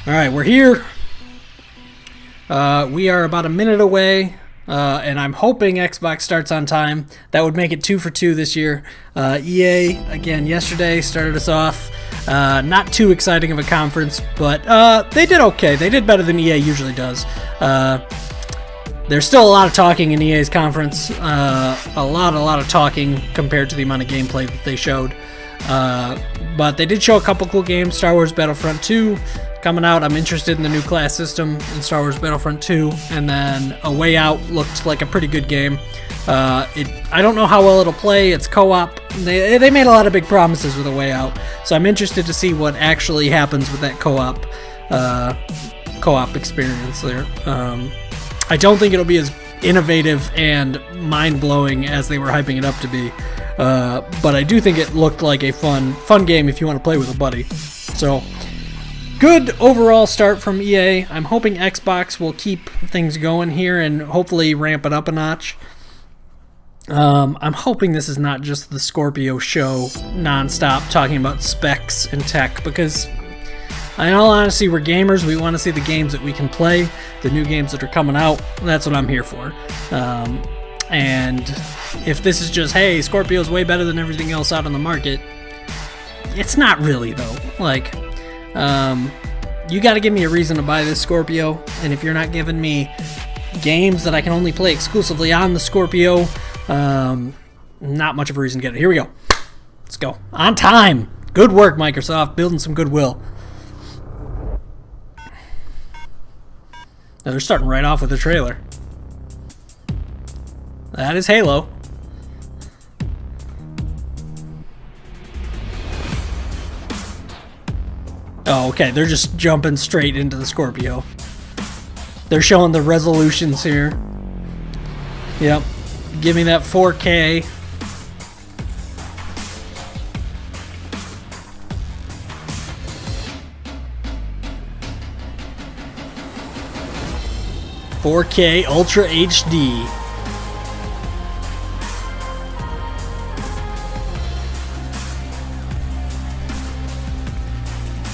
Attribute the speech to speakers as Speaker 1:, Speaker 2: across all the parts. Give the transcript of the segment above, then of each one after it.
Speaker 1: All right, we're here. We are about a minute away, and I'm hoping Xbox starts on time. That would make it 2 for 2 this year. EA, again, yesterday started us off. Not too exciting of a conference, but they did okay. They did better than EA usually does. There's still a lot of talking in EA's conference. A lot of talking compared to the amount of gameplay that they showed. But they did show a couple cool games. Star Wars Battlefront 2 coming out. I'm interested in the new class system in Star Wars Battlefront 2. And then A Way Out looked like a pretty good game. I don't know how well it'll play. It's co-op. They made a lot of big promises with A Way Out. So I'm interested to see what actually happens with that co-op experience there. I don't think it'll be as innovative and mind-blowing as they were hyping it up to be. But I do think it looked like a fun game if you want to play with a buddy. So, good overall start from EA. I'm hoping Xbox will keep things going here and hopefully ramp it up a notch. I'm hoping this is not just the Scorpio show non-stop talking about specs and tech, because in all honesty, we're gamers. We want to see the games that we can play, the new games that are coming out. That's what I'm here for. And if this is just, hey, Scorpio's way better than everything else out on the market, it's not really, though. Like, you got to give me a reason to buy this Scorpio, and if you're not giving me games that I can only play exclusively on the Scorpio, not much of a reason to get it. Here we go. Let's go. On time. Good work, Microsoft, building some goodwill. Now they're starting right off with the trailer. That is Halo. Oh, okay. They're just jumping straight into the Scorpio. They're showing the resolutions here. Yep. Give me that 4K. "4K Ultra HD."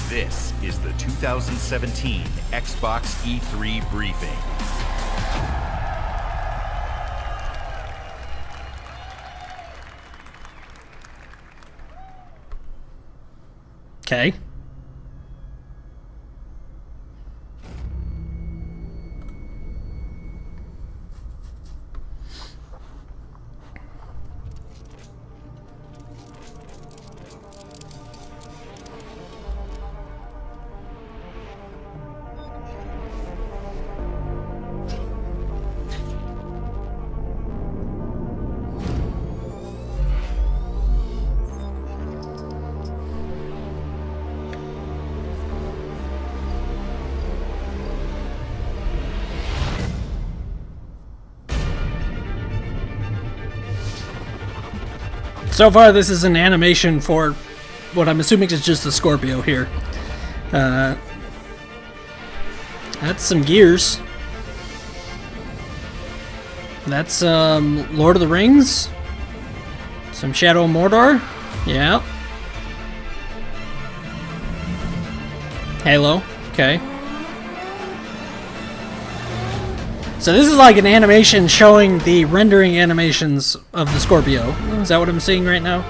Speaker 2: This is the 2017 Xbox E3 briefing.
Speaker 1: Okay. So far, this is an animation for what I'm assuming is just the Scorpio here. That's some gears. That's Lord of the Rings. Some Shadow of Mordor. Yeah. Halo. Okay. So this is like an animation showing the rendering animations of the Scorpio. Is that what I'm seeing right now?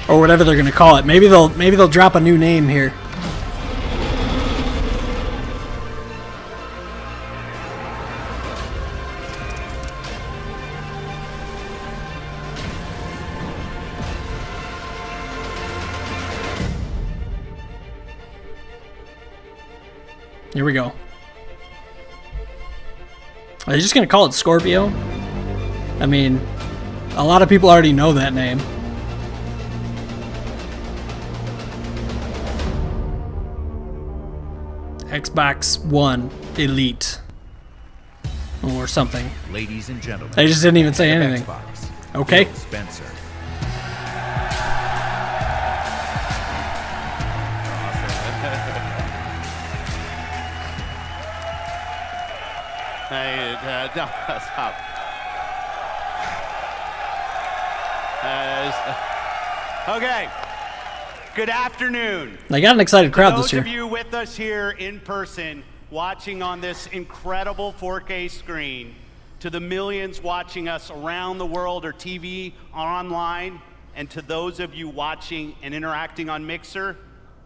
Speaker 1: Or whatever they're gonna call it. Maybe they'll drop a new name here. Here we go. Are they just going to call it Scorpio? I mean, a lot of people already know that name. Xbox One Elite. Or something.
Speaker 2: Ladies and gentlemen.
Speaker 1: They just didn't even say anything.
Speaker 2: Xbox,
Speaker 1: Okay.
Speaker 2: Phil Spencer.
Speaker 3: No, stop. Okay. Good afternoon.
Speaker 1: They got an excited crowd
Speaker 3: Those
Speaker 1: this year.
Speaker 3: of you with us here in person, watching on this incredible 4K screen, to the millions watching us around the world or TV or online, and to those of you watching and interacting on Mixer,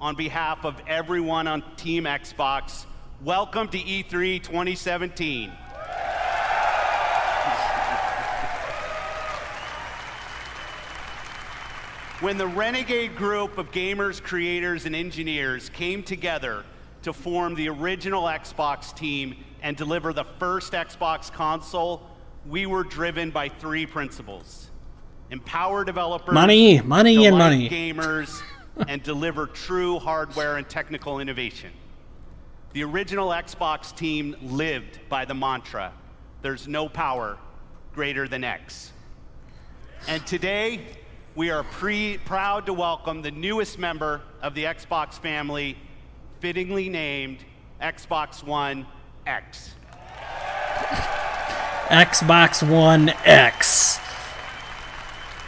Speaker 3: on behalf of everyone on Team Xbox, welcome to E3 2017. When the renegade group of gamers, creators, and engineers came together to form the original Xbox team and deliver the first Xbox console, we were driven by three principles: empower developers,
Speaker 1: Money, and
Speaker 3: delight
Speaker 1: money.
Speaker 3: gamers, and deliver true hardware and technical innovation. The original Xbox team lived by the mantra, there's no power greater than X. And today, we are proud to welcome the newest member of the Xbox family, fittingly named Xbox One X.
Speaker 1: Xbox One X.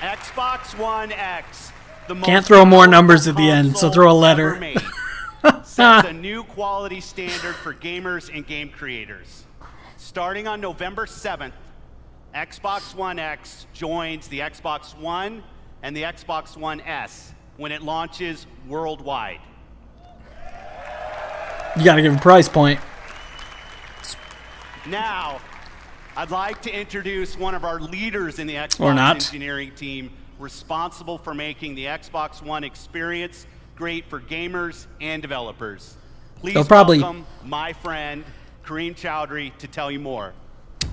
Speaker 3: Xbox One X. The
Speaker 1: Can't
Speaker 3: most
Speaker 1: throw more
Speaker 3: powerful
Speaker 1: numbers at the end, so throw a
Speaker 3: console
Speaker 1: letter.
Speaker 3: ever made. Sets a new quality standard for gamers and game creators. Starting on November 7th, Xbox One X joins the Xbox One and the Xbox One S when it launches worldwide.
Speaker 1: You gotta give a price point.
Speaker 3: Now, I'd like to introduce one of our leaders in the
Speaker 1: Or
Speaker 3: Xbox
Speaker 1: not.
Speaker 3: engineering team, responsible for making the Xbox One experience great for gamers and developers. Please
Speaker 1: They'll probably-
Speaker 3: welcome my friend, Kareem Chowdhury, to tell you more.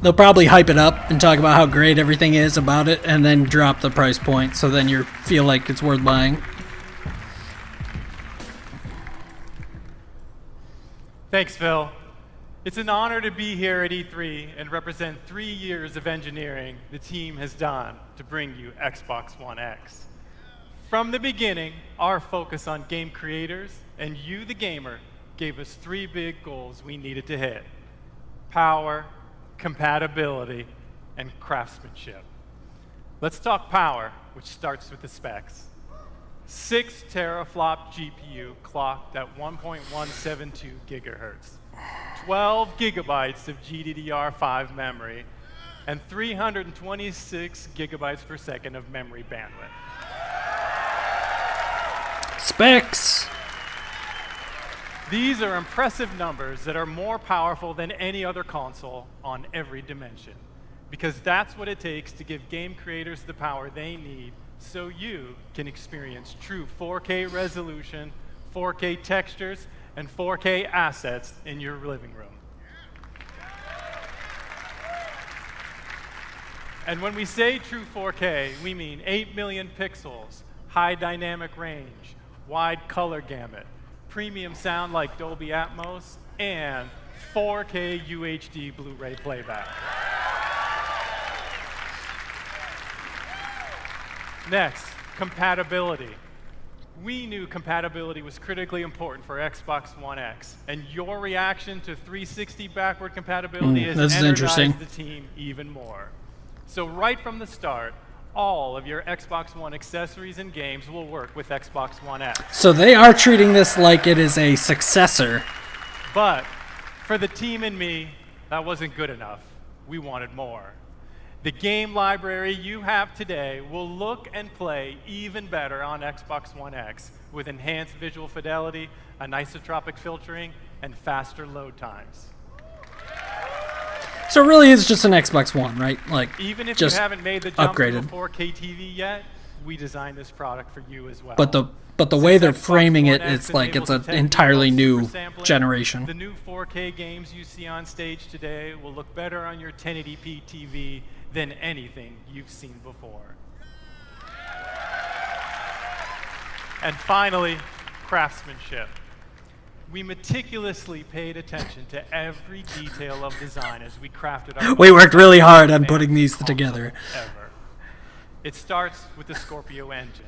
Speaker 1: They'll probably hype it up and talk about how great everything is about it, and then drop the price point, so then you feel like it's worth buying.
Speaker 4: Thanks, Phil. It's an honor to be here at E3 and represent 3 years of engineering the team has done to bring you Xbox One X. From the beginning, our focus on game creators and you, the gamer, gave us 3 big goals we needed to hit: power, compatibility, and craftsmanship. Let's talk power, which starts with the specs. 6 teraflop GPU clocked at 1.172 gigahertz, 12 gigabytes of GDDR5 memory, and 326 gigabytes per second of memory bandwidth.
Speaker 1: Specs!
Speaker 4: These are impressive numbers that are more powerful than any other console on every dimension, because that's what it takes to give game creators the power they need so you can experience true 4K resolution, 4K textures, and 4K assets in your living room. And when we say true 4K, we mean 8 million pixels, high dynamic range, wide color gamut, premium sound like Dolby Atmos, and 4K UHD Blu-ray playback. Next, compatibility. We knew compatibility was critically important for Xbox One X, and your reaction to 360 backward compatibility has
Speaker 1: this is
Speaker 4: energized
Speaker 1: interesting.
Speaker 4: the team even more. So right from the start, all of your Xbox One accessories and games will work with Xbox One X.
Speaker 1: So they are treating this like it is a successor.
Speaker 4: But for the team and me, that wasn't good enough. We wanted more. The game library you have today will look and play even better on Xbox One X with enhanced visual fidelity, anisotropic filtering, and faster load times.
Speaker 1: So it really is just an Xbox One, right? Like,
Speaker 4: Even if
Speaker 1: just
Speaker 4: you haven't made the jump to a
Speaker 1: upgraded.
Speaker 4: 4K TV yet, we designed this product for you as well.
Speaker 1: But the way they're
Speaker 4: Xbox
Speaker 1: framing
Speaker 4: One
Speaker 1: it,
Speaker 4: X
Speaker 1: it's like it's
Speaker 4: enables
Speaker 1: an
Speaker 4: 10
Speaker 1: entirely
Speaker 4: gigabytes
Speaker 1: new
Speaker 4: per sampling.
Speaker 1: generation.
Speaker 4: The new 4K games you see on stage today will look better on your 1080p TV than anything you've seen before. And finally, craftsmanship. We meticulously paid attention to every detail of design as we crafted our
Speaker 1: We worked really hard on
Speaker 4: most
Speaker 1: putting these
Speaker 4: advanced
Speaker 1: together.
Speaker 4: console ever. It starts with the Scorpio engine.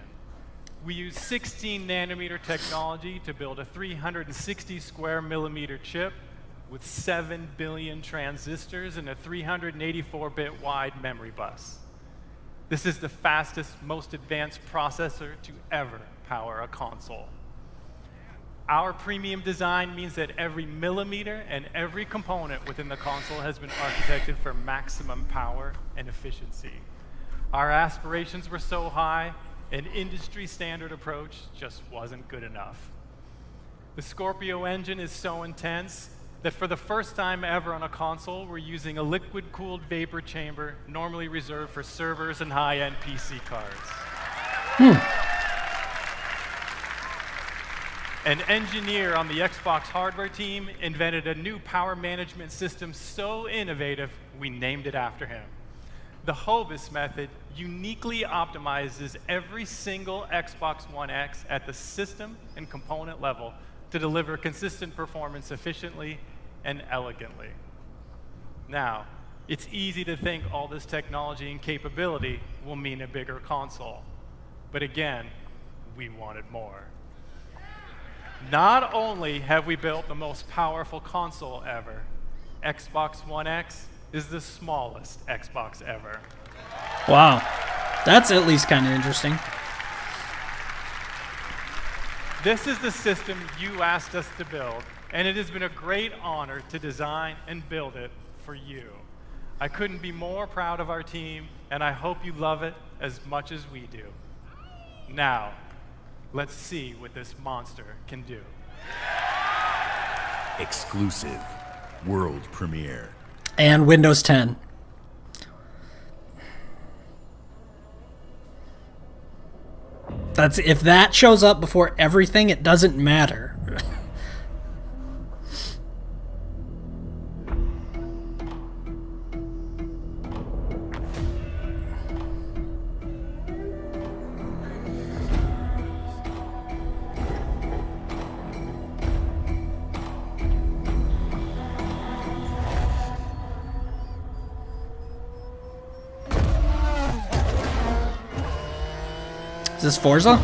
Speaker 4: We use 16 nanometer technology to build a 360 square millimeter chip with 7 billion transistors and a 384-bit wide memory bus. This is the fastest, most advanced processor to ever power a console. Our premium design means that every millimeter and every component within the console has been architected for maximum power and efficiency. Our aspirations were so high, an industry standard approach just wasn't good enough. The Scorpio engine is so intense that for the first time ever on a console, we're using a liquid-cooled vapor chamber normally reserved for servers and high-end PC cards. An engineer on the Xbox hardware team invented a new power management system so innovative, we named it after him. The Hovis method uniquely optimizes every single Xbox One X at the system and component level to deliver consistent performance efficiently and elegantly. Now, it's easy to think all this technology and capability will mean a bigger console. But again, we wanted more. Not only have we built the most powerful console ever, Xbox One X is the smallest Xbox ever.
Speaker 1: Wow. That's at least kind of interesting.
Speaker 4: This is the system you asked us to build, and it has been a great honor to design and build it for you. I couldn't be more proud of our team, and I hope you love it as much as we do. Now, let's see what this monster can do.
Speaker 2: Exclusive. World premiere.
Speaker 1: And Windows 10. If that shows up before everything, it doesn't matter. Is this Forza?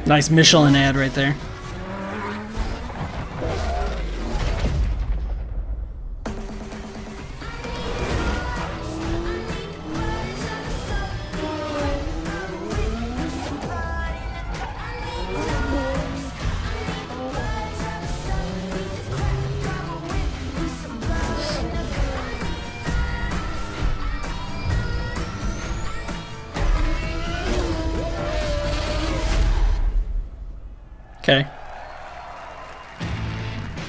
Speaker 1: Nice Michelin ad right there. Okay.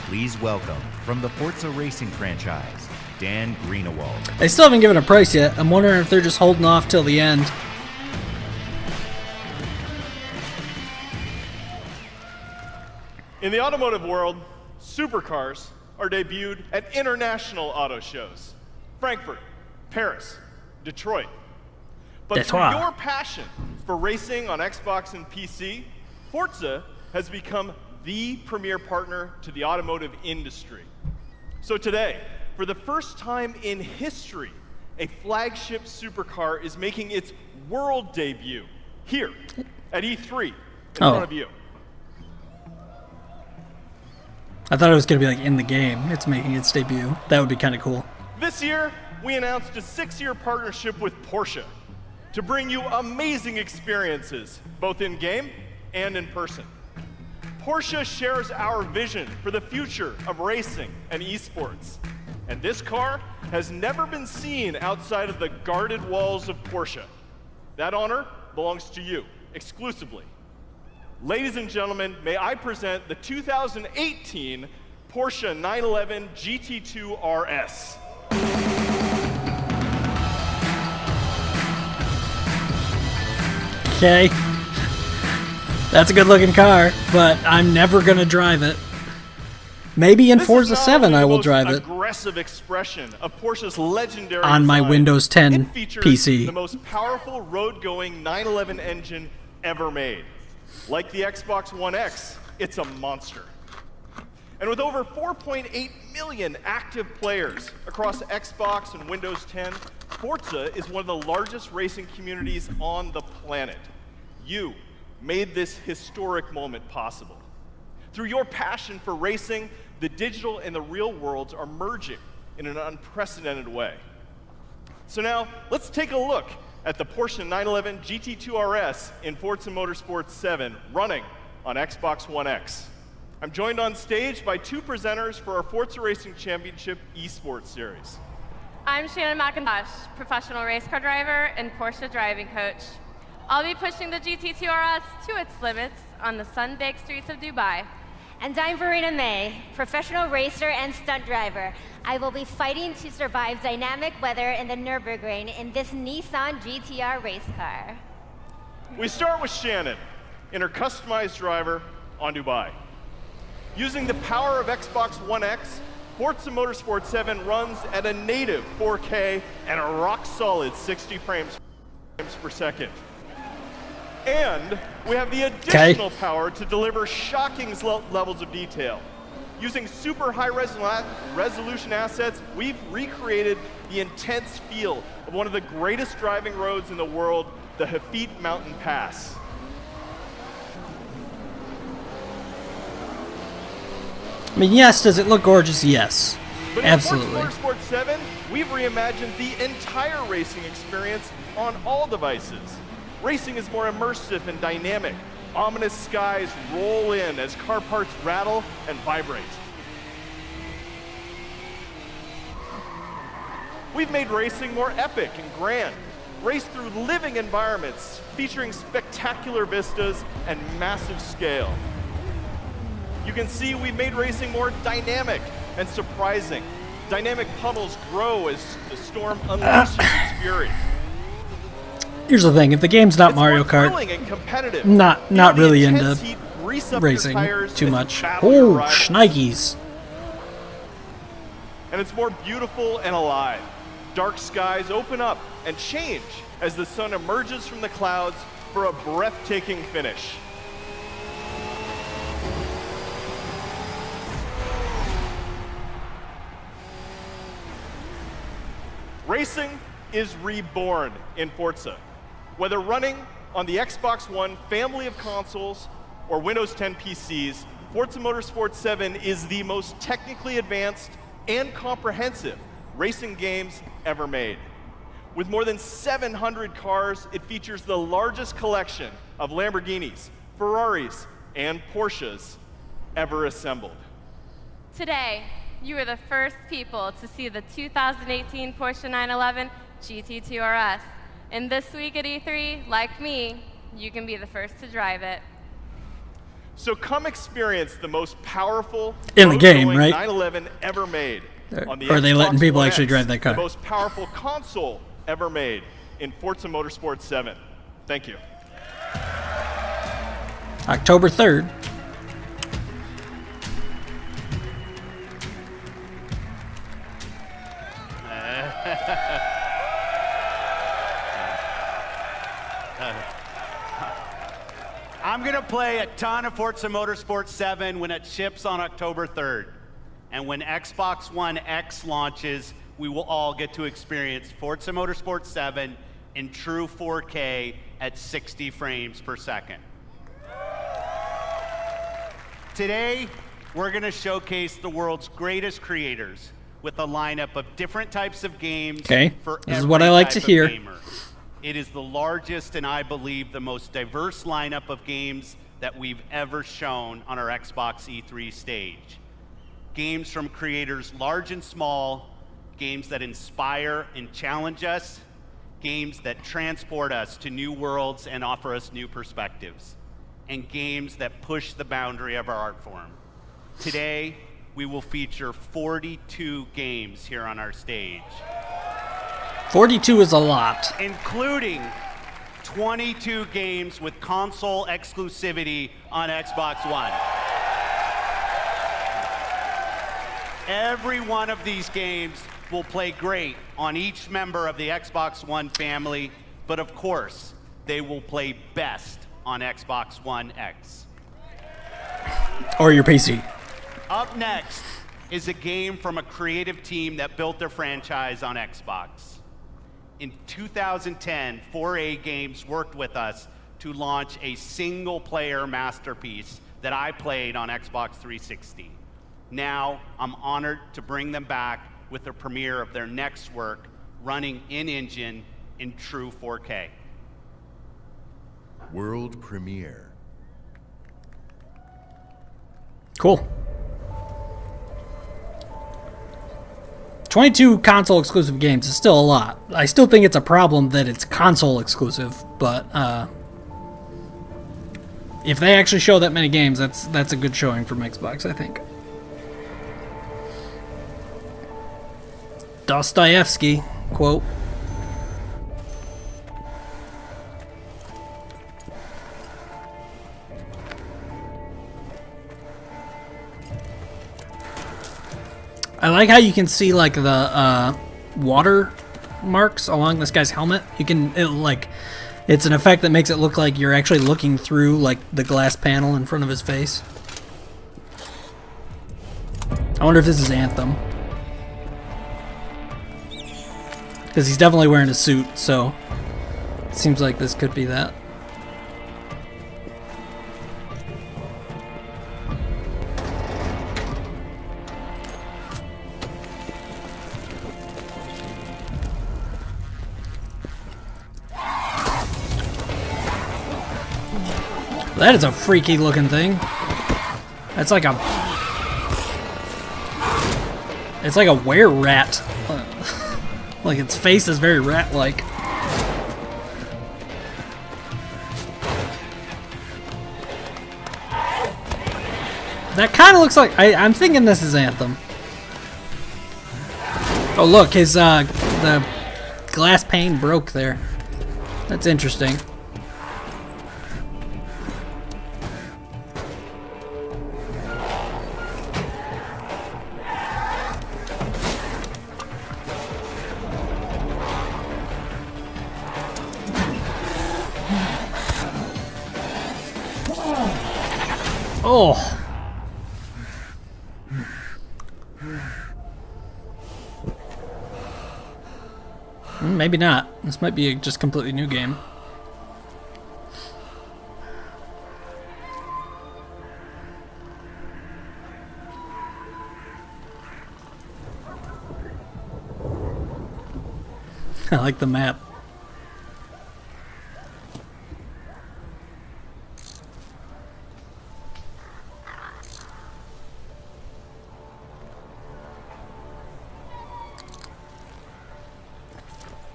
Speaker 2: Please welcome, from the Forza Racing franchise, Dan Greenewald.
Speaker 1: They still haven't given a price yet. I'm wondering if they're just holding off till the end.
Speaker 5: In the automotive world, supercars are debuted at international auto shows. Frankfurt, Paris, Detroit. But
Speaker 1: Detroit.
Speaker 5: through your passion for racing on Xbox and PC, Forza has become the premier partner to the automotive industry. So today, for the first time in history, a flagship supercar is making its world debut here at E3 in front of you.
Speaker 1: I thought it was going to be like in the game. It's making its debut. That would be kind of cool.
Speaker 5: This year, we announced a 6-year partnership with Porsche to bring you amazing experiences, both in-game and in person. Porsche shares our vision for the future of racing and esports. And this car has never been seen outside of the guarded walls of Porsche. That honor belongs to you, exclusively. Ladies and gentlemen, may I present the 2018 Porsche 911 GT2 RS.
Speaker 1: Okay. That's a good looking car, but I'm never going to drive it. Maybe in
Speaker 5: This is
Speaker 1: Forza
Speaker 5: not
Speaker 1: 7
Speaker 5: only
Speaker 1: I
Speaker 5: the
Speaker 1: will
Speaker 5: most
Speaker 1: drive it.
Speaker 5: aggressive aggressive expression of Porsche's legendary
Speaker 1: On my
Speaker 5: design,
Speaker 1: Windows 10
Speaker 5: it features
Speaker 1: PC.
Speaker 5: the most powerful road-going 911 engine ever made. Like the Xbox One X, it's a monster. And with over 4.8 million active players across Xbox and Windows 10, Forza is one of the largest racing communities on the planet. You made this historic moment possible. Through your passion for racing, the digital and the real worlds are merging in an unprecedented way. So now, let's take a look at the Porsche 911 GT2 RS in Forza Motorsport 7 running on Xbox One X. I'm joined on stage by two presenters for our Forza Racing Championship eSports series.
Speaker 6: I'm Shannon McIntosh, professional race car driver and Porsche driving coach. I'll be pushing the GT2 RS to its limits on the sun-baked streets of Dubai.
Speaker 7: And I'm Verena May, professional racer and stunt driver. I will be fighting to survive dynamic weather in the Nürburgring in this Nissan GTR race car.
Speaker 5: We start with Shannon in her customized driver on Dubai. Using the power of Xbox One X, Forza Motorsport 7 runs at a native 4K and a rock-solid 60 frames per second. And we have the additional power to deliver shocking levels of detail. Using super high resolution assets, we've recreated the intense feel of one of the greatest driving roads in the world, the Hafit Mountain Pass.
Speaker 1: I mean, yes, does it look gorgeous? Yes.
Speaker 5: But
Speaker 1: Absolutely.
Speaker 5: in Forza Motorsport 7, we've reimagined the entire racing experience on all devices. Racing is more immersive and dynamic. Ominous skies roll in as car parts rattle and vibrate. We've made racing more epic and grand. Race through living environments featuring spectacular vistas and massive scale. You can see we've made racing more dynamic and surprising. Dynamic pummels grow as the storm unleashes its fury.
Speaker 1: Here's the thing: if the game's not Mario
Speaker 5: more
Speaker 1: Kart,
Speaker 5: thrilling and competitive.
Speaker 1: not
Speaker 5: Feel the
Speaker 1: really
Speaker 5: intense
Speaker 1: into
Speaker 5: heat grease up your
Speaker 1: racing
Speaker 5: tires
Speaker 1: too
Speaker 5: as you
Speaker 1: much.
Speaker 5: battle your
Speaker 1: Oh,
Speaker 5: rivals.
Speaker 1: shnikes!
Speaker 5: And it's more beautiful and alive. Dark skies open up and change as the sun emerges from the clouds for a breathtaking finish. Racing is reborn in Forza. Whether running on the Xbox One family of consoles or Windows 10 PCs, Forza Motorsport 7 is the most technically advanced and comprehensive racing games ever made. With more than 700 cars, it features the largest collection of Lamborghinis, Ferraris, and Porsches ever assembled.
Speaker 6: Today, you are the first people to see the 2018 Porsche 911 GT2 RS. And this week at E3, like me, you can be the first to drive it.
Speaker 5: So come experience the most powerful
Speaker 1: In the game,
Speaker 5: road-going
Speaker 1: right?
Speaker 5: 911 ever made. On the
Speaker 1: Or are they letting
Speaker 5: Xbox
Speaker 1: people
Speaker 5: One
Speaker 1: actually
Speaker 5: X,
Speaker 1: drive that car?
Speaker 5: The most powerful console ever made in Forza Motorsport 7. Thank you.
Speaker 1: October 3rd.
Speaker 3: I'm going to play a ton of Forza Motorsport 7 when it ships on October 3rd. And when Xbox One X launches, we will all get to experience Forza Motorsport 7 in true 4K at 60 frames per second. Today, we're going to showcase the world's greatest creators with a lineup of different types of games for
Speaker 1: This is
Speaker 3: every
Speaker 1: what I like
Speaker 3: type
Speaker 1: to
Speaker 3: of
Speaker 1: hear.
Speaker 3: gamer. It is the largest and I believe the most diverse lineup of games that we've ever shown on our Xbox E3 stage. Games from creators large and small, games that inspire and challenge us, games that transport us to new worlds and offer us new perspectives, and games that push the boundary of our art form. Today, we will feature 42 games here on our stage,
Speaker 1: 42 is a lot.
Speaker 3: including 22 games with console exclusivity on Xbox One. Every one of these games will play great on each member of the Xbox One family, but of course, they will play best on Xbox One X.
Speaker 1: Or your PC.
Speaker 3: Up next is a game from a creative team that built their franchise on Xbox. In 2010, 4A Games worked with us to launch a single-player masterpiece that I played on Xbox 360. Now, I'm honored to bring them back with the premiere of their next work, running in-engine in true 4K.
Speaker 2: World premiere.
Speaker 1: Cool. 22 console exclusive games is still a lot. I still think it's a problem that it's console exclusive, but if they actually show that many games, that's a good showing from Xbox, I think. Dostoevsky quote. I like how you can see like the water marks along this guy's helmet. You can it's an effect that makes it look like you're actually looking through like the glass panel in front of his face. I wonder if this is Anthem. Because he's definitely wearing a suit, so it seems like this could be that. That is a freaky looking thing. That's like a... It's like a were-rat. Like its face is very rat-like. That kind of looks like... I'm thinking this is Anthem. Oh look, his the glass pane broke there. That's interesting. Oh. Maybe not. This might be a just completely new game. I like the map.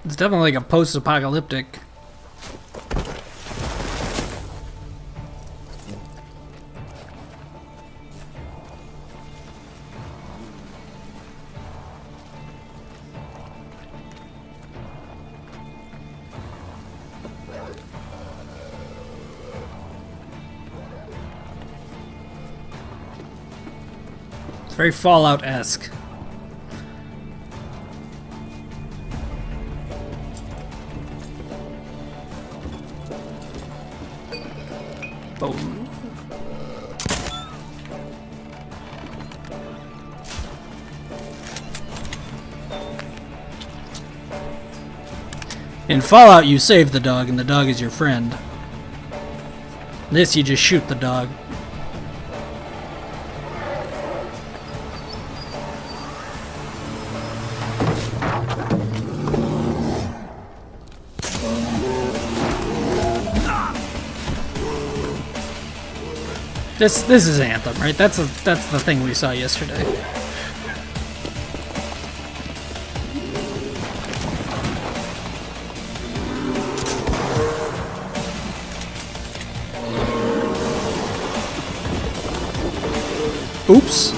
Speaker 1: It's definitely like a post-apocalyptic. It's very Fallout-esque. Boom. In Fallout, you save the dog, and the dog is your friend. This, you just shoot the dog. This is Anthem, right? That's the thing we saw yesterday. Oops.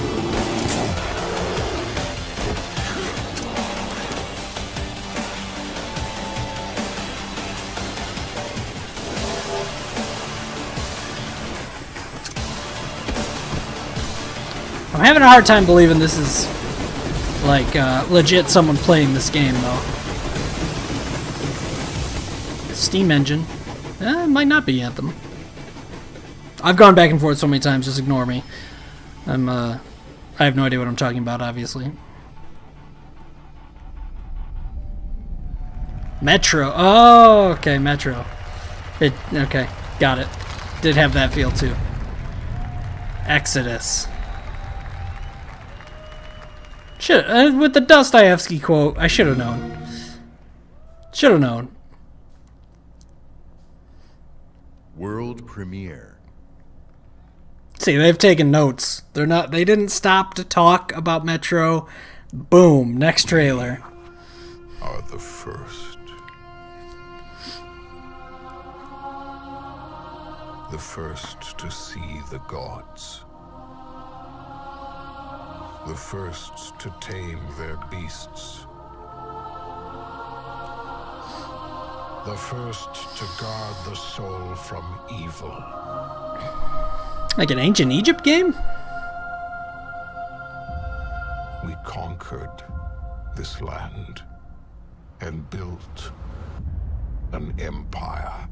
Speaker 1: I'm having a hard time believing this is like legit someone playing this game though. Steam Engine. It might not be Anthem. I've gone back and forth so many times, just ignore me. I have no idea what I'm talking about, obviously. Metro. Oh, okay, Metro. Okay, got it. Did have that feel too. Exodus. With the Dostoevsky quote, I should have known. Should have known.
Speaker 2: World premiere.
Speaker 1: See, they've taken notes. They didn't stop to talk about Metro. Boom, next trailer.
Speaker 8: Are the first. The first to see the gods. The first to tame their beasts. The first to guard the soul from evil.
Speaker 1: Like an ancient Egypt game?
Speaker 8: We conquered this land and built an empire.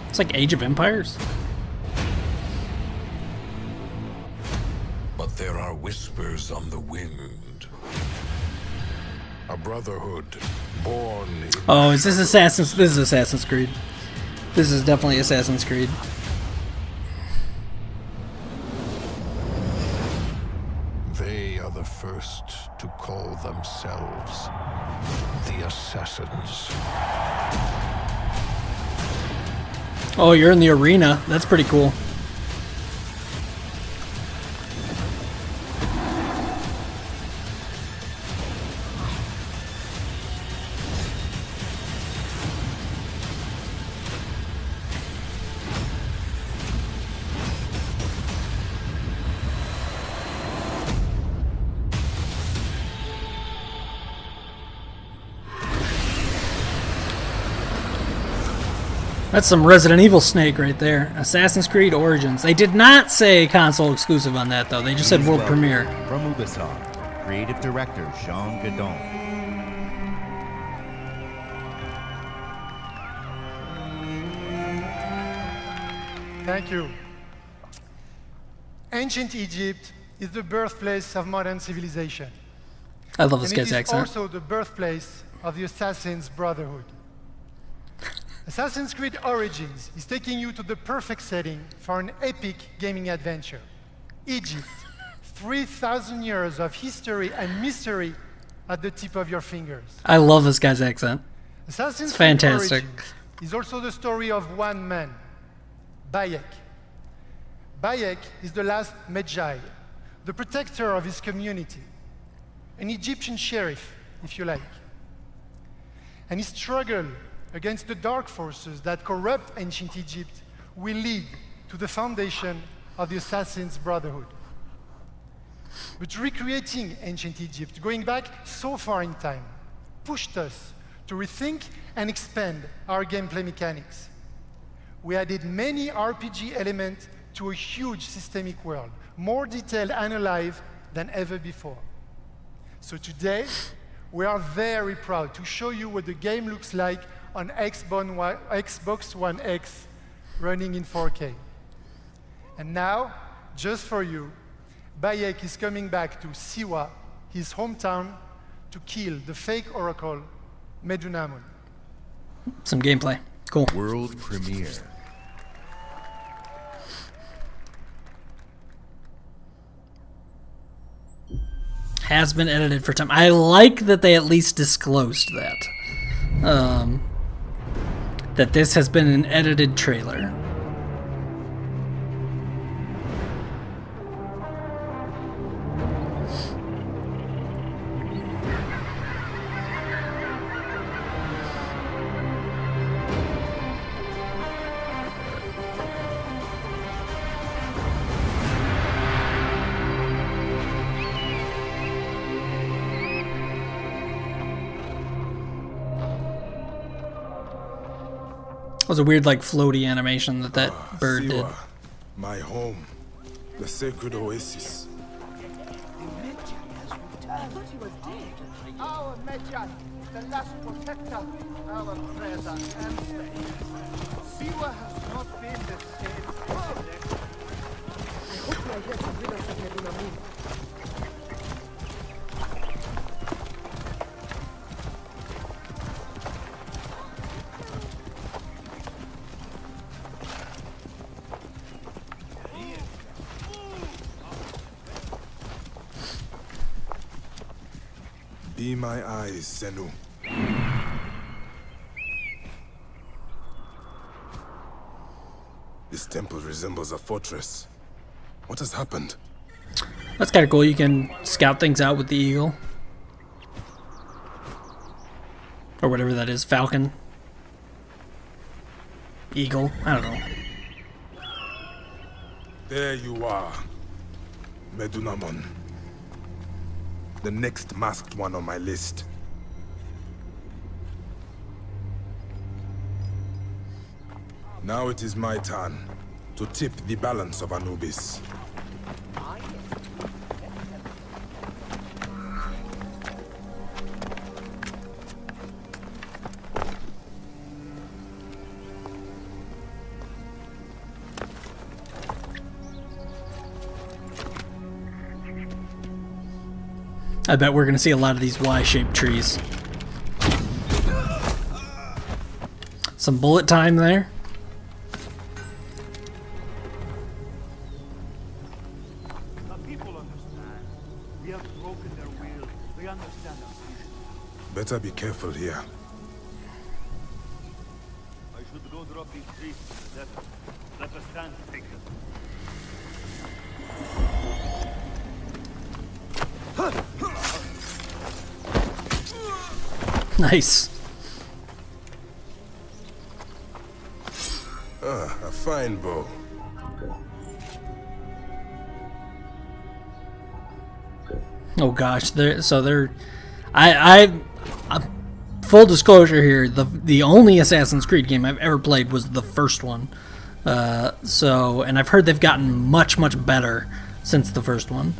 Speaker 1: It's like Age of Empires.
Speaker 8: But there are whispers on the wind. A brotherhood born in...
Speaker 1: Oh, is this Assassin's... This is Assassin's Creed. This is definitely Assassin's Creed.
Speaker 8: They are the first to call themselves the Assassins.
Speaker 1: Oh, you're in the arena. That's pretty cool. That's some Resident Evil Snake right there. Assassin's Creed Origins. They did not say console exclusive on that, though. They just said world premiere.
Speaker 2: From Ubisoft, creative director Jean Gadon.
Speaker 9: Thank you. Ancient Egypt is the birthplace of modern civilization.
Speaker 1: I love this
Speaker 9: And
Speaker 1: guy's
Speaker 9: it is
Speaker 1: accent.
Speaker 9: also the birthplace of the Assassin's Brotherhood. Assassin's Creed Origins is taking you to the perfect setting for an epic gaming adventure. Egypt, 3,000 years of history and mystery at the tip of your fingers.
Speaker 1: I love this guy's accent.
Speaker 9: Assassin's
Speaker 1: It's
Speaker 9: Creed
Speaker 1: fantastic.
Speaker 9: Origins is also the story of one man, Bayek. Bayek is the last Medjay, the protector of his community, an Egyptian sheriff, if you like. And his struggle against the dark forces that corrupt ancient Egypt will lead to the foundation of the Assassin's Brotherhood. But recreating ancient Egypt, going back so far in time, pushed us to rethink and expand our gameplay mechanics. We added many RPG elements to a huge systemic world, more detailed and alive than ever before. So today, we are very proud to show you what the game looks like on Xbox One X running in 4K. And now, just for you, Bayek is coming back to Siwa, his hometown, to kill the fake oracle, Medunamun.
Speaker 1: Some gameplay. Cool.
Speaker 2: World premiere.
Speaker 1: Has been edited for time. I like that they at least disclosed that. That this has been an edited trailer. That was a weird, like, floaty animation that bird did.
Speaker 10: Siwa, my home, the sacred oasis. Our Medjay, the last protector, our treasure and stay. Siwa has not been the same. I hope you are here to rid us of Medunamun.
Speaker 8: Be my eyes, Senu. This temple resembles a fortress. What has happened?
Speaker 1: That's kind of cool. You can scout things out with the eagle. Or whatever that is. Falcon. Eagle. I don't know.
Speaker 8: There you are, Medunamun. The next masked one on my list. Now it is my turn to tip the balance of Anubis.
Speaker 1: I bet we're going to see a lot of these Y-shaped trees. Some bullet time there.
Speaker 10: The people understand. We have broken their will. They understand us.
Speaker 8: Better be careful here.
Speaker 10: I should go drop these trees to the desert. Let us stand to take them.
Speaker 1: Nice.
Speaker 8: A fine bow.
Speaker 1: Oh gosh, full disclosure here, the only Assassin's Creed game I've ever played was the first one. And I've heard they've gotten much better since the first one.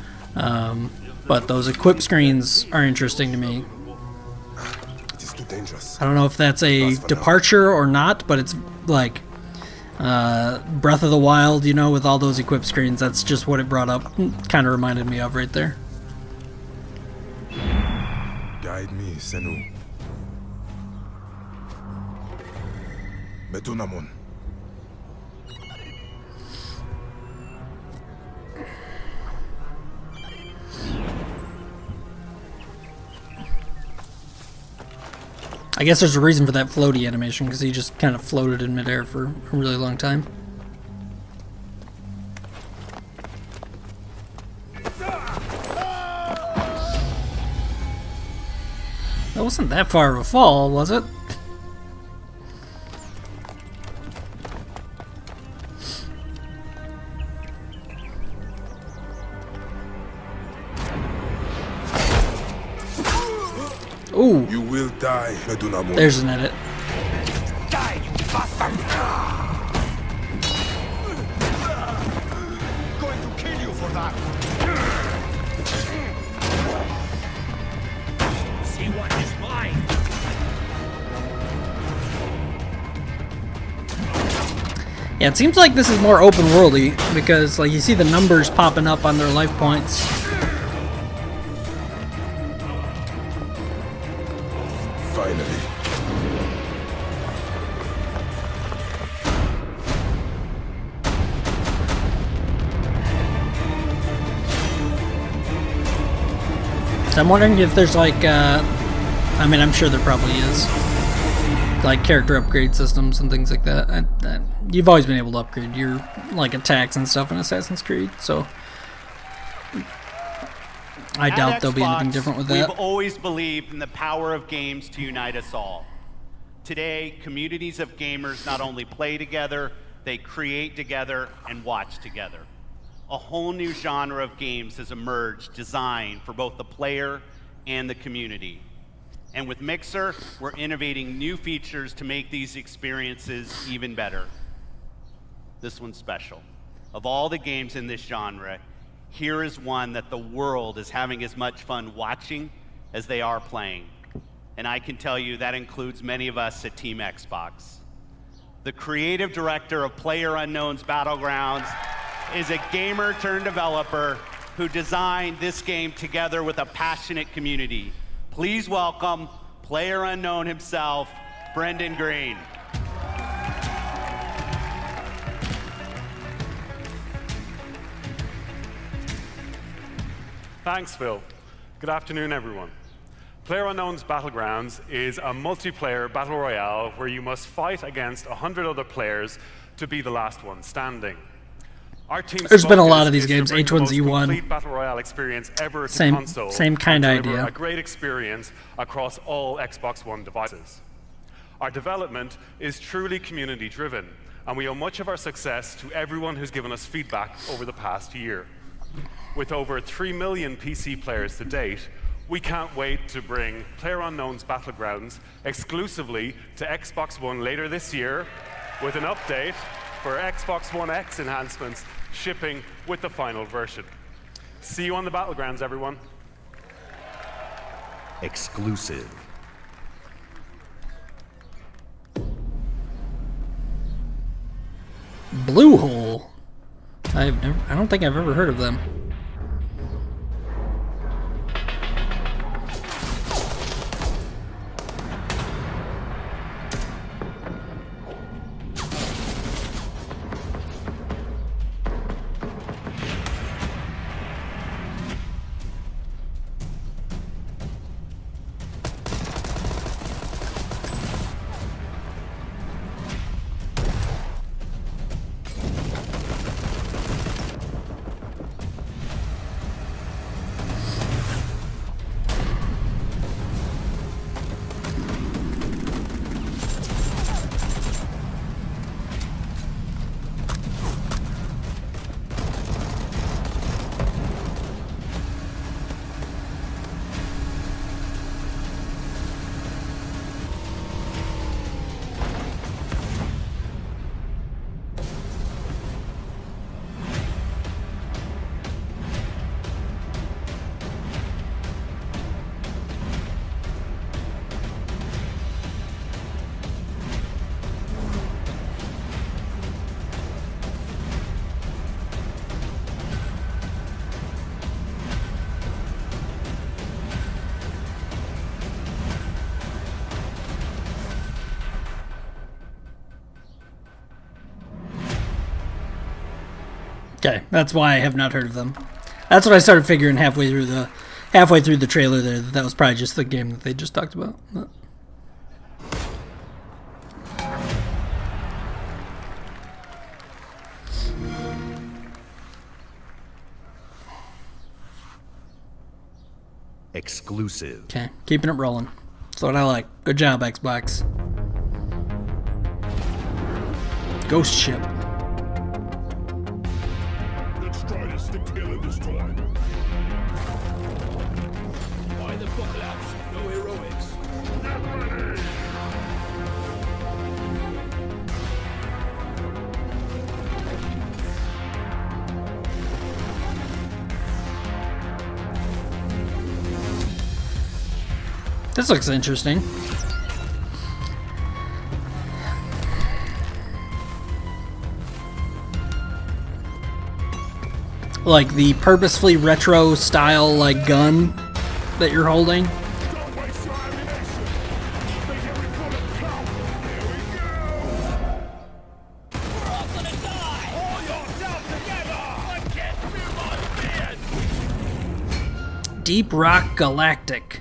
Speaker 1: But those equip screens are interesting to me.
Speaker 8: It is too dangerous.
Speaker 1: I don't know if that's a departure or not, but it's like Breath of the Wild, you know, with all those equip screens. That's just what it brought up. Kind of reminded me of right there.
Speaker 8: Guide me, Senu. Medunamun.
Speaker 1: I guess there's a reason for that floaty animation, because he just kind of floated in midair for a really long time. That wasn't that far of a fall, was it? Ooh.
Speaker 8: You will die, Medunamun.
Speaker 1: There's an edit.
Speaker 10: Die, you bastard! Going to kill you for that. See what is mine.
Speaker 1: Yeah, it seems like this is more open worldy because, like, you see the numbers popping up on their life points.
Speaker 8: Finally.
Speaker 1: So I'm wondering if there's like, I mean, I'm sure there probably is, like character upgrade systems and things like that. You've always been able to upgrade your like attacks and stuff in Assassin's Creed, so I doubt there'll be anything different with that.
Speaker 3: We've always believed in the power of games to unite us all. Today, communities of gamers not only play together, they create together and watch together. A whole new genre of games has emerged designed for both the player and the community. And with Mixer, we're innovating new features to make these experiences even better. This one's special. Of all the games in this genre, here is one that the world is having as much fun watching as they are playing. And I can tell you that includes many of us at Team Xbox. The creative director of PlayerUnknown's Battlegrounds is a gamer turned developer who designed this game together with a passionate community. Please welcome PlayerUnknown himself, Brendan Green.
Speaker 11: Thanks, Phil. Good afternoon, everyone. PlayerUnknown's Battlegrounds is a multiplayer battle royale where you must fight against 100 other players to be the last one standing. Our team's
Speaker 1: There's been a lot
Speaker 11: focus
Speaker 1: of these
Speaker 11: is to
Speaker 1: games,
Speaker 11: bring the
Speaker 1: H1Z1.
Speaker 11: most complete battle royale experience ever to
Speaker 1: Same-
Speaker 11: console.
Speaker 1: same kind
Speaker 11: and
Speaker 1: of
Speaker 11: deliver
Speaker 1: idea.
Speaker 11: A great experience across all Xbox One devices. Our development is truly community-driven, and we owe much of our success to everyone who's given us feedback over the past year. With over 3 million PC players to date, we can't wait to bring PlayerUnknown's Battlegrounds exclusively to Xbox One later this year, with an update for Xbox One X enhancements shipping with the final version. See you on the Battlegrounds, everyone.
Speaker 2: Exclusive.
Speaker 1: Bluehole. I don't think I've ever heard of them. Okay, that's why I have not heard of them. That's what I started figuring halfway through the trailer there, that was probably just the game that they just talked about. But.
Speaker 2: Exclusive.
Speaker 1: Okay, keeping it rolling. That's what I like. Good job, Xbox. Ghost Ship.
Speaker 8: Let's try to stick together this time. Why the buckle ups? No heroics. Get ready!
Speaker 1: This looks interesting. Like the purposefully retro style like gun that you're holding.
Speaker 8: Don't waste your ammunition. Make every bullet count. Here we go. We're all gonna die. Hold yourself together. I can't feel my head.
Speaker 1: Deep Rock Galactic.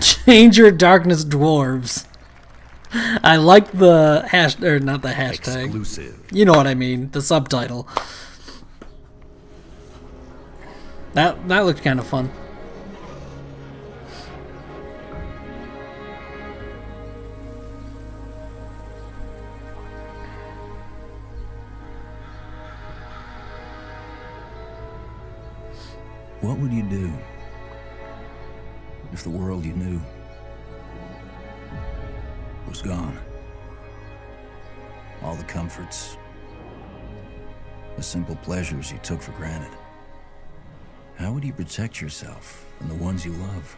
Speaker 1: Change your darkness dwarves. I like the hash, or not the hashtag.
Speaker 2: Exclusive.
Speaker 1: You know what I mean, the subtitle. That looked kind of fun.
Speaker 12: What would you do if the world you knew was gone? All the comforts, the simple pleasures you took for granted. How would you protect yourself and the ones you love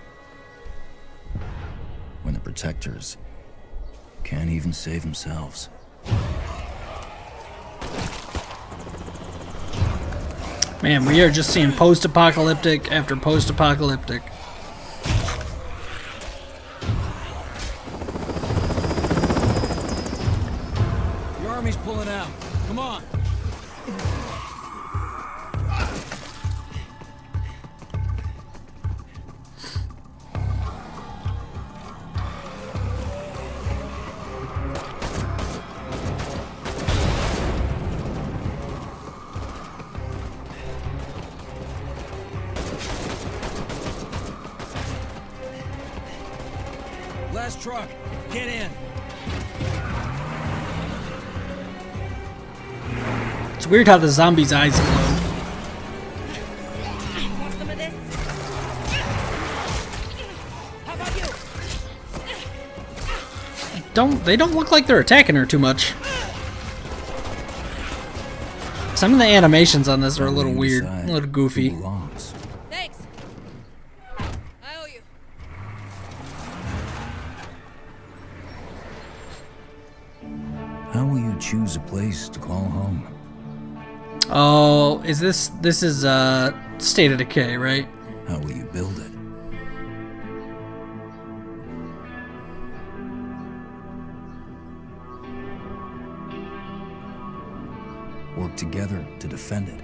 Speaker 12: when the protectors can't even save themselves?
Speaker 1: Man, we are just seeing post-apocalyptic after post-apocalyptic.
Speaker 13: The army's pulling out. Come on. Last truck. Get in.
Speaker 1: It's weird how the zombies' eyes glow.
Speaker 14: Want some of this? How about you?
Speaker 1: They don't look like they're attacking her too much. Some of the animations on this are a little weird, a little goofy.
Speaker 14: Thanks. I owe you.
Speaker 12: How will you choose a place to call home?
Speaker 1: Oh, is this is State of Decay, right?
Speaker 12: How will you build it? Work together to defend it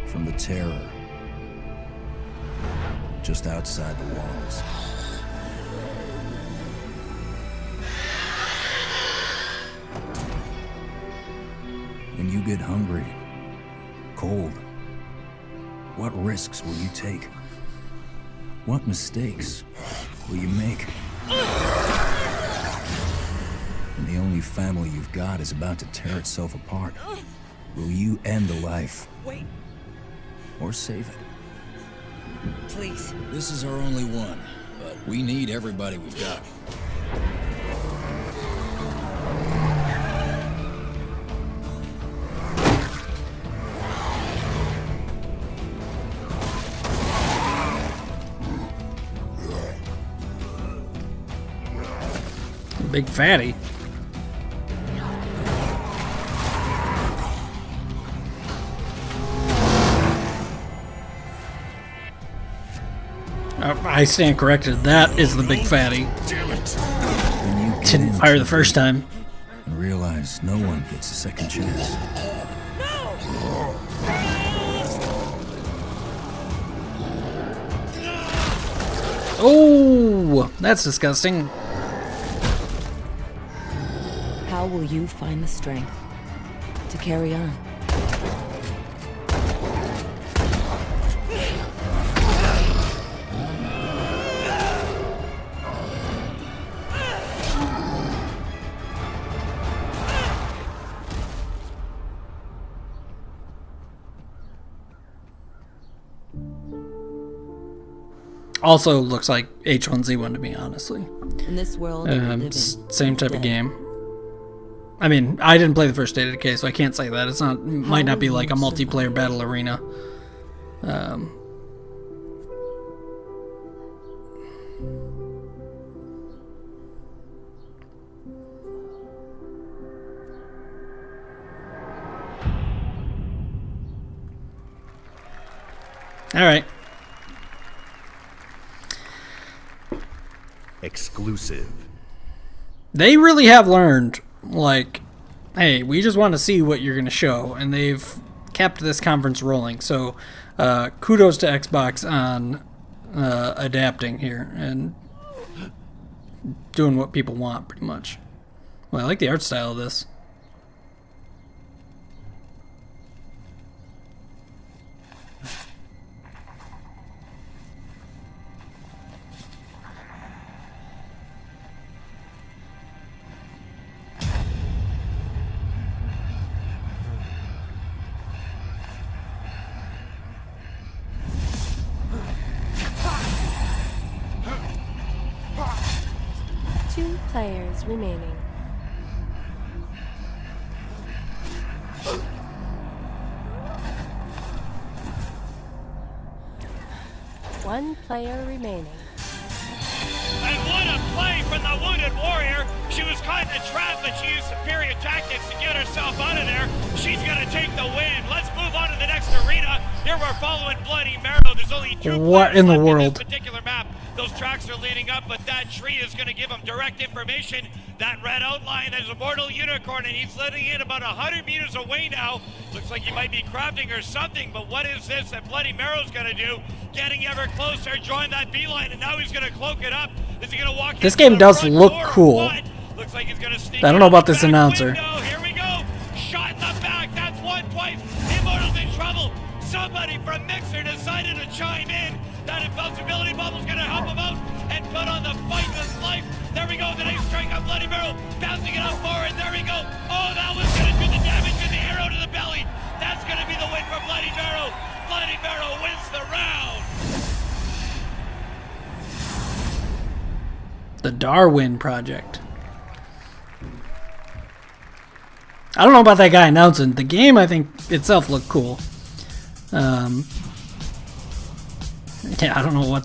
Speaker 12: from the terror just outside the walls. When you get hungry, cold, what risks will you take? What mistakes will you make? And the only family you've got is about to tear itself apart. Will you end the life?
Speaker 14: Wait.
Speaker 12: Or save it?
Speaker 14: Please.
Speaker 13: This is our only one, but we need everybody we've got.
Speaker 1: Big fatty. I stand corrected. That is the big fatty. Didn't fire the first time.
Speaker 12: And realize no one gets a second chance.
Speaker 1: Oh, that's disgusting.
Speaker 15: How will you find the strength to carry on?
Speaker 1: Also looks like H1Z1 to me, honestly.
Speaker 15: In this world, we live in,
Speaker 1: same type of game. I mean, I didn't play the first State of Decay, so I can't say that. It's not, might not be like a multiplayer battle arena. All right.
Speaker 2: Exclusive.
Speaker 1: They really have learned, like, hey, we just want to see what you're going to show, and they've kept this conference rolling. So, kudos to Xbox on adapting here and doing what people want, pretty much. Well, I like the art style of this.
Speaker 16: Two players remaining. one player remaining.
Speaker 17: And what a play from the Wounded Warrior. She was caught in the trap, but she used superior tactics to get herself out of there. She's going to take the win. Let's move on to the next arena. Here we're following Bloody Marrow. There's only 2
Speaker 1: What in the
Speaker 17: players left
Speaker 1: world?
Speaker 17: in this particular map. Those tracks are leading up, but that tree is going to give them direct information. That red outline, there's a mortal unicorn, and he's letting in about 100 meters away now. Looks like he might be crafting or something, but what is this that Bloody Marrow's going to do? Getting ever closer, join that beeline, and now he's going to cloak it up. Is he going to walk
Speaker 1: This
Speaker 17: into
Speaker 1: game
Speaker 17: the
Speaker 1: does
Speaker 17: front
Speaker 1: look
Speaker 17: door or
Speaker 1: cool.
Speaker 17: what? Looks like he's going to sneak
Speaker 1: I don't know
Speaker 17: out
Speaker 1: about
Speaker 17: the
Speaker 1: this
Speaker 17: back
Speaker 1: announcer.
Speaker 17: window. Here we go. Shot in the back. That's one twice. Immortal's in trouble. Somebody from Mixer decided to chime in. That invincibility bubble's going to help him out and put on the fight of his life. There we go. The nice strike on Bloody Marrow. Bouncing it up forward. There we go. Oh, that was going to do the damage and the arrow to the belly. That's going to be the win for Bloody Marrow. Bloody Marrow wins the round.
Speaker 1: The Darwin Project. I don't know about that guy announcing. The game, I think, itself looked cool. Yeah, I don't know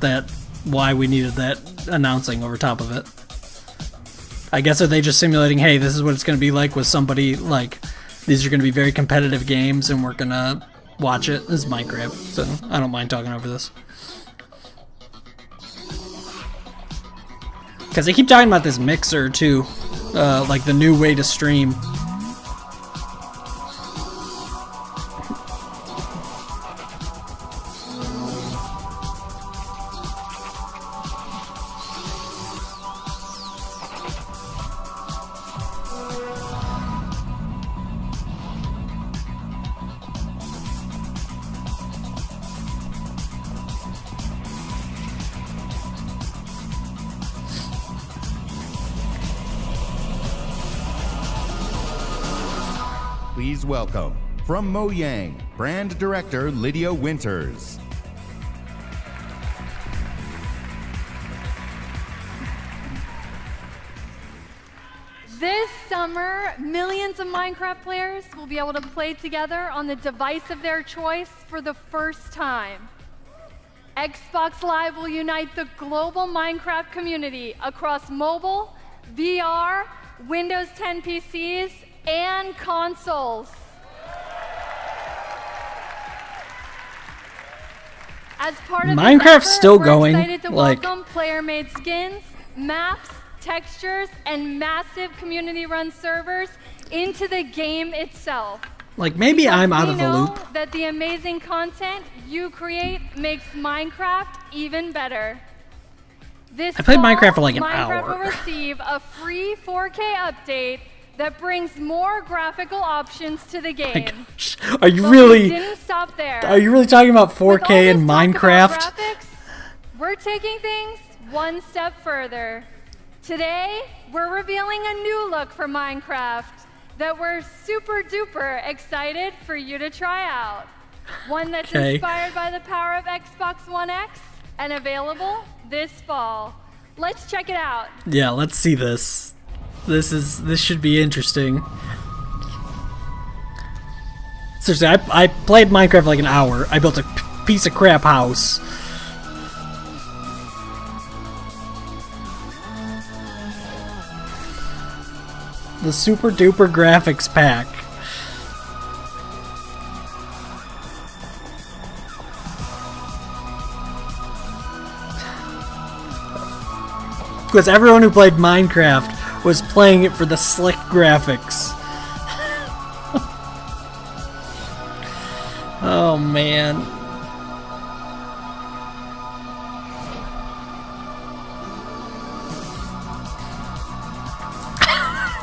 Speaker 1: why we needed that announcing over top of it. I guess are they just simulating, hey, this is what it's going to be like with somebody, like, these are going to be very competitive games and we're going to watch it. This is Minecraft, so I don't mind talking over this. Because they keep talking about this Mixer, too. Like the new way to stream.
Speaker 2: Please welcome, from Mojang, Brand Director Lydia Winters.
Speaker 18: This summer, millions of Minecraft players will be able to play together on the device of their choice for the first time. Xbox Live will unite the global Minecraft community across mobile, VR, Windows 10 PCs, and consoles. As part of this
Speaker 1: Minecraft's
Speaker 18: effort,
Speaker 1: still
Speaker 18: we're
Speaker 1: going,
Speaker 18: excited to
Speaker 1: like-
Speaker 18: welcome player-made skins, maps, textures, and massive community-run servers into the game itself.
Speaker 1: Like, maybe I'm out
Speaker 18: We
Speaker 1: of the
Speaker 18: know
Speaker 1: loop.
Speaker 18: that the amazing content you create makes Minecraft even better. This
Speaker 1: I played
Speaker 18: fall,
Speaker 1: Minecraft for like an
Speaker 18: Minecraft
Speaker 1: hour.
Speaker 18: will receive a free 4K update that brings more graphical options to the game.
Speaker 1: Are you
Speaker 18: But
Speaker 1: really?
Speaker 18: we didn't stop there.
Speaker 1: Are you really talking about 4K in
Speaker 18: With all this talk
Speaker 1: Minecraft?
Speaker 18: about graphics, we're taking things one step further. Today, we're revealing a new look for Minecraft that we're super duper excited for you to try out. One that's
Speaker 1: Okay.
Speaker 18: inspired by the power of Xbox One X and available this fall. Let's check it out.
Speaker 1: Yeah, let's see this. This should be interesting. Seriously, I played Minecraft for like an hour. I built a piece of crap house. The super duper graphics pack. Because everyone who played Minecraft was playing it for the slick graphics. Oh man.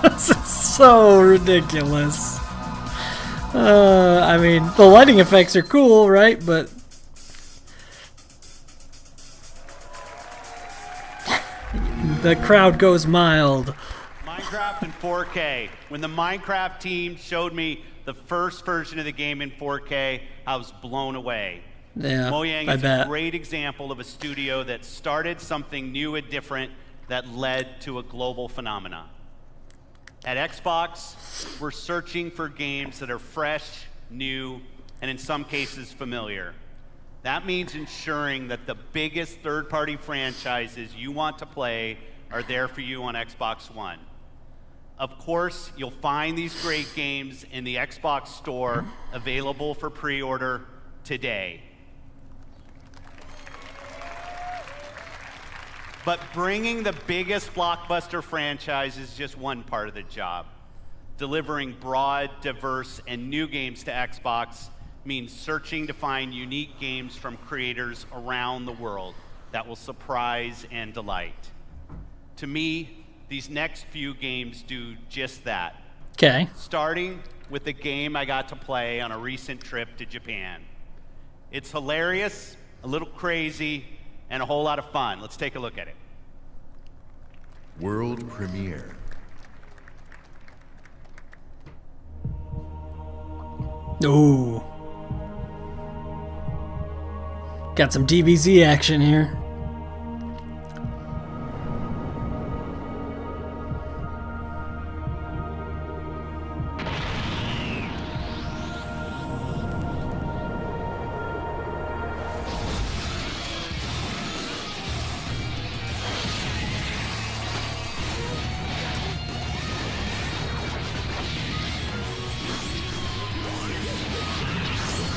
Speaker 1: This is so ridiculous. I mean, the lighting effects are cool, right? But the crowd goes mild.
Speaker 3: Minecraft in 4K. When the Minecraft team showed me the first version of the game in 4K, I was blown away.
Speaker 1: Yeah,
Speaker 3: Mojang
Speaker 1: I
Speaker 3: is
Speaker 1: bet.
Speaker 3: a great example of a studio that started something new and different that led to a global phenomenon. At Xbox, we're searching for games that are fresh, new, and in some cases familiar. That means ensuring that the biggest third-party franchises you want to play are there for you on Xbox One. Of course, you'll find these great games in the Xbox Store, available for pre-order today. But bringing the biggest blockbuster franchise is just one part of the job. Delivering broad, diverse, and new games to Xbox means searching to find unique games from creators around the world that will surprise and delight. To me, these next few games do just that.
Speaker 1: Okay.
Speaker 3: Starting with the game I got to play on a recent trip to Japan. It's hilarious, a little crazy, and a whole lot of fun. Let's take a look at it.
Speaker 2: World premiere.
Speaker 1: Ooh. Got some DBZ action here.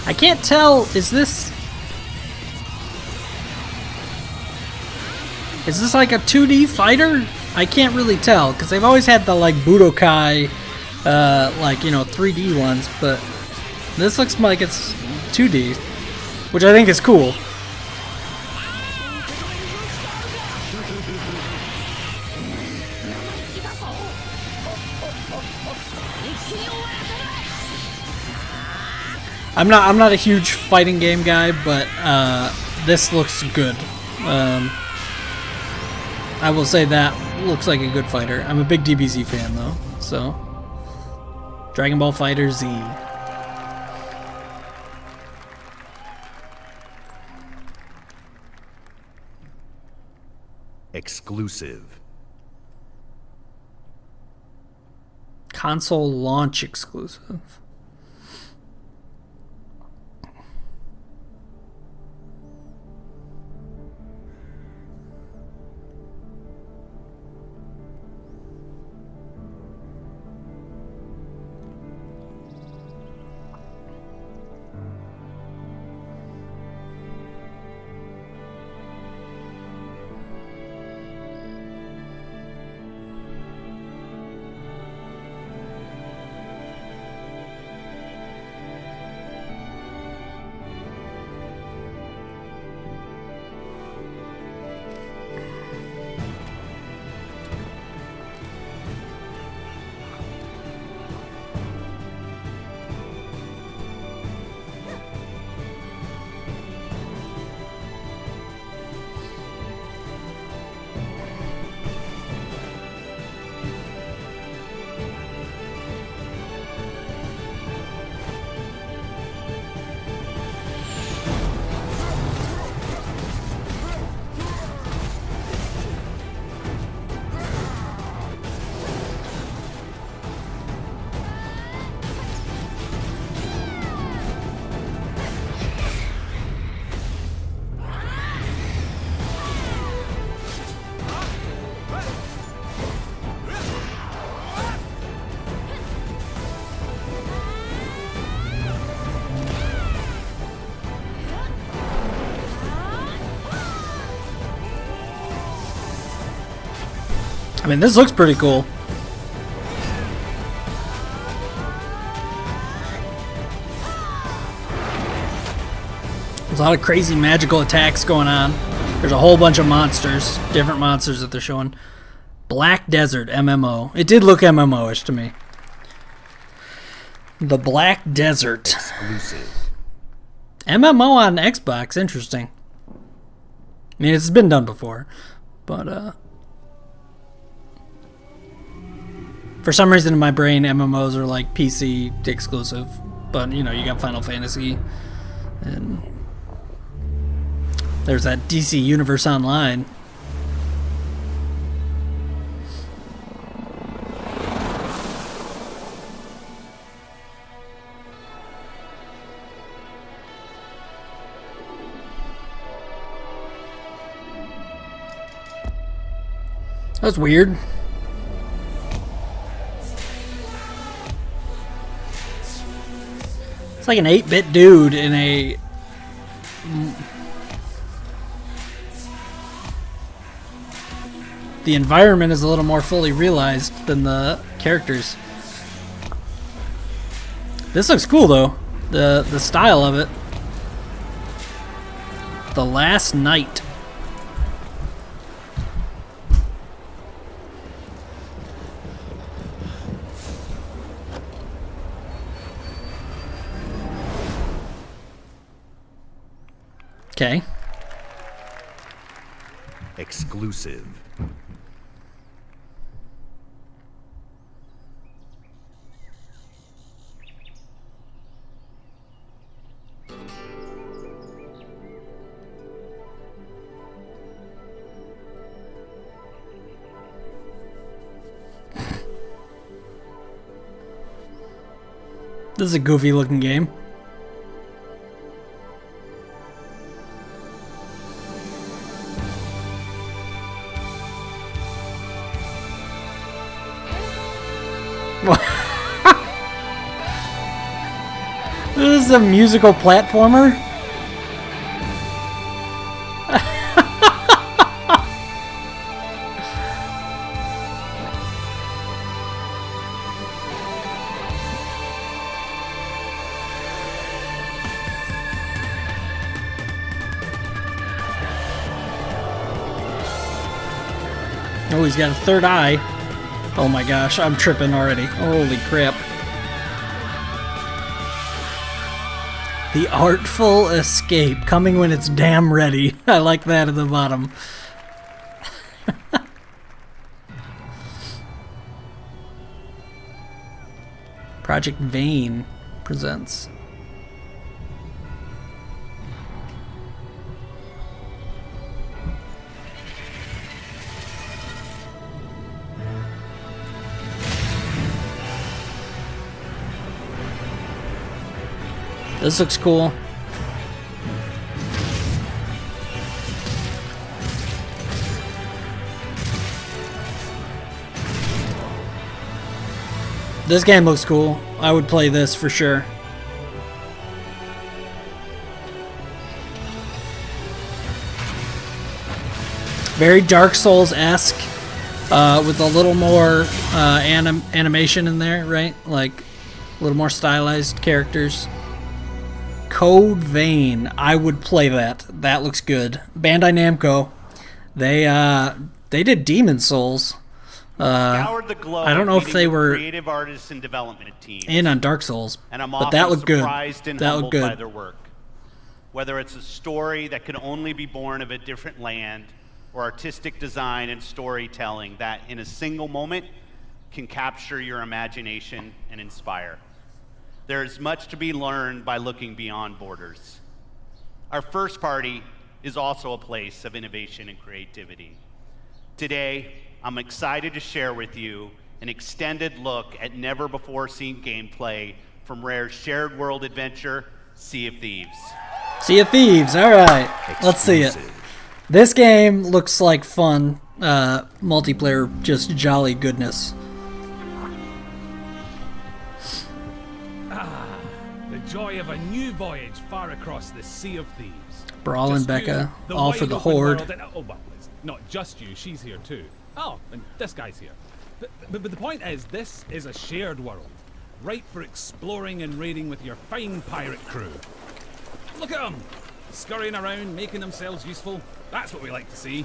Speaker 1: I can't tell, is this like a 2D fighter? I can't really tell, because they've always had the like Budokai, like, you know, 3D ones, but this looks like it's 2D, which I think is cool. I'm not a huge fighting game guy, but this looks good. I will say that looks like a good fighter. I'm a big DBZ fan though, so Dragon Ball Fighter Z.
Speaker 2: Exclusive.
Speaker 1: Console launch exclusive. I mean, this looks pretty cool. There's a lot of crazy magical attacks going on. There's a whole bunch of monsters, different monsters that they're showing. Black Desert MMO. It did look MMO-ish to me. The Black Desert.
Speaker 2: Exclusive.
Speaker 1: MMO on Xbox, interesting. I mean, it's been done before, but for some reason in my brain, MMOs are like PC exclusive, but you know, you got Final Fantasy, and there's that DC Universe Online. That's weird. It's like an 8-bit dude in a... The environment is a little more fully realized than the characters. This looks cool though. The style of it. The Last Night. Okay.
Speaker 2: Exclusive.
Speaker 1: This is a goofy looking game. This is a musical platformer? Oh, he's got a third eye. Oh my gosh, I'm tripping already. Holy crap. The Artful Escape, coming when it's damn ready. I like that at the bottom. Project Vane presents. This looks cool. This game looks cool. I would play this for sure. Very Dark Souls-esque, with a little more animation in there, right? Like a little more stylized characters. Code Vein. I would play that. That looks good. Bandai Namco. They did Demon Souls.
Speaker 3: Scoured the globe
Speaker 1: I don't know if they
Speaker 3: meeting with
Speaker 1: were
Speaker 3: creative artists and development teams.
Speaker 1: in on Dark Souls,
Speaker 3: And I'm
Speaker 1: but
Speaker 3: often
Speaker 1: that looked good.
Speaker 3: surprised and
Speaker 1: That
Speaker 3: humbled
Speaker 1: looked
Speaker 3: by
Speaker 1: good.
Speaker 3: their work. Whether it's a story that can only be born of a different land, or artistic design and storytelling that, in a single moment, can capture your imagination and inspire. There is much to be learned by looking beyond borders. Our first party is also a place of innovation and creativity. Today, I'm excited to share with you an extended look at never-before-seen gameplay from Rare's shared world adventure, Sea of Thieves.
Speaker 1: Sea of Thieves, alright. Let's see it. This game looks like fun, multiplayer, just jolly goodness.
Speaker 16: The joy of a new voyage far across the Sea of Thieves.
Speaker 1: Brawl and
Speaker 16: Just
Speaker 1: Becca,
Speaker 16: you,
Speaker 1: all for
Speaker 16: wide
Speaker 1: the
Speaker 16: open
Speaker 1: Horde.
Speaker 16: world, and, oh, well, it's not just you, she's here too. Oh, and this guy's here. But the point is, this is a shared world, ripe for exploring and raiding with your fine pirate crew. Look at them, scurrying around, making themselves useful. That's what we like to see.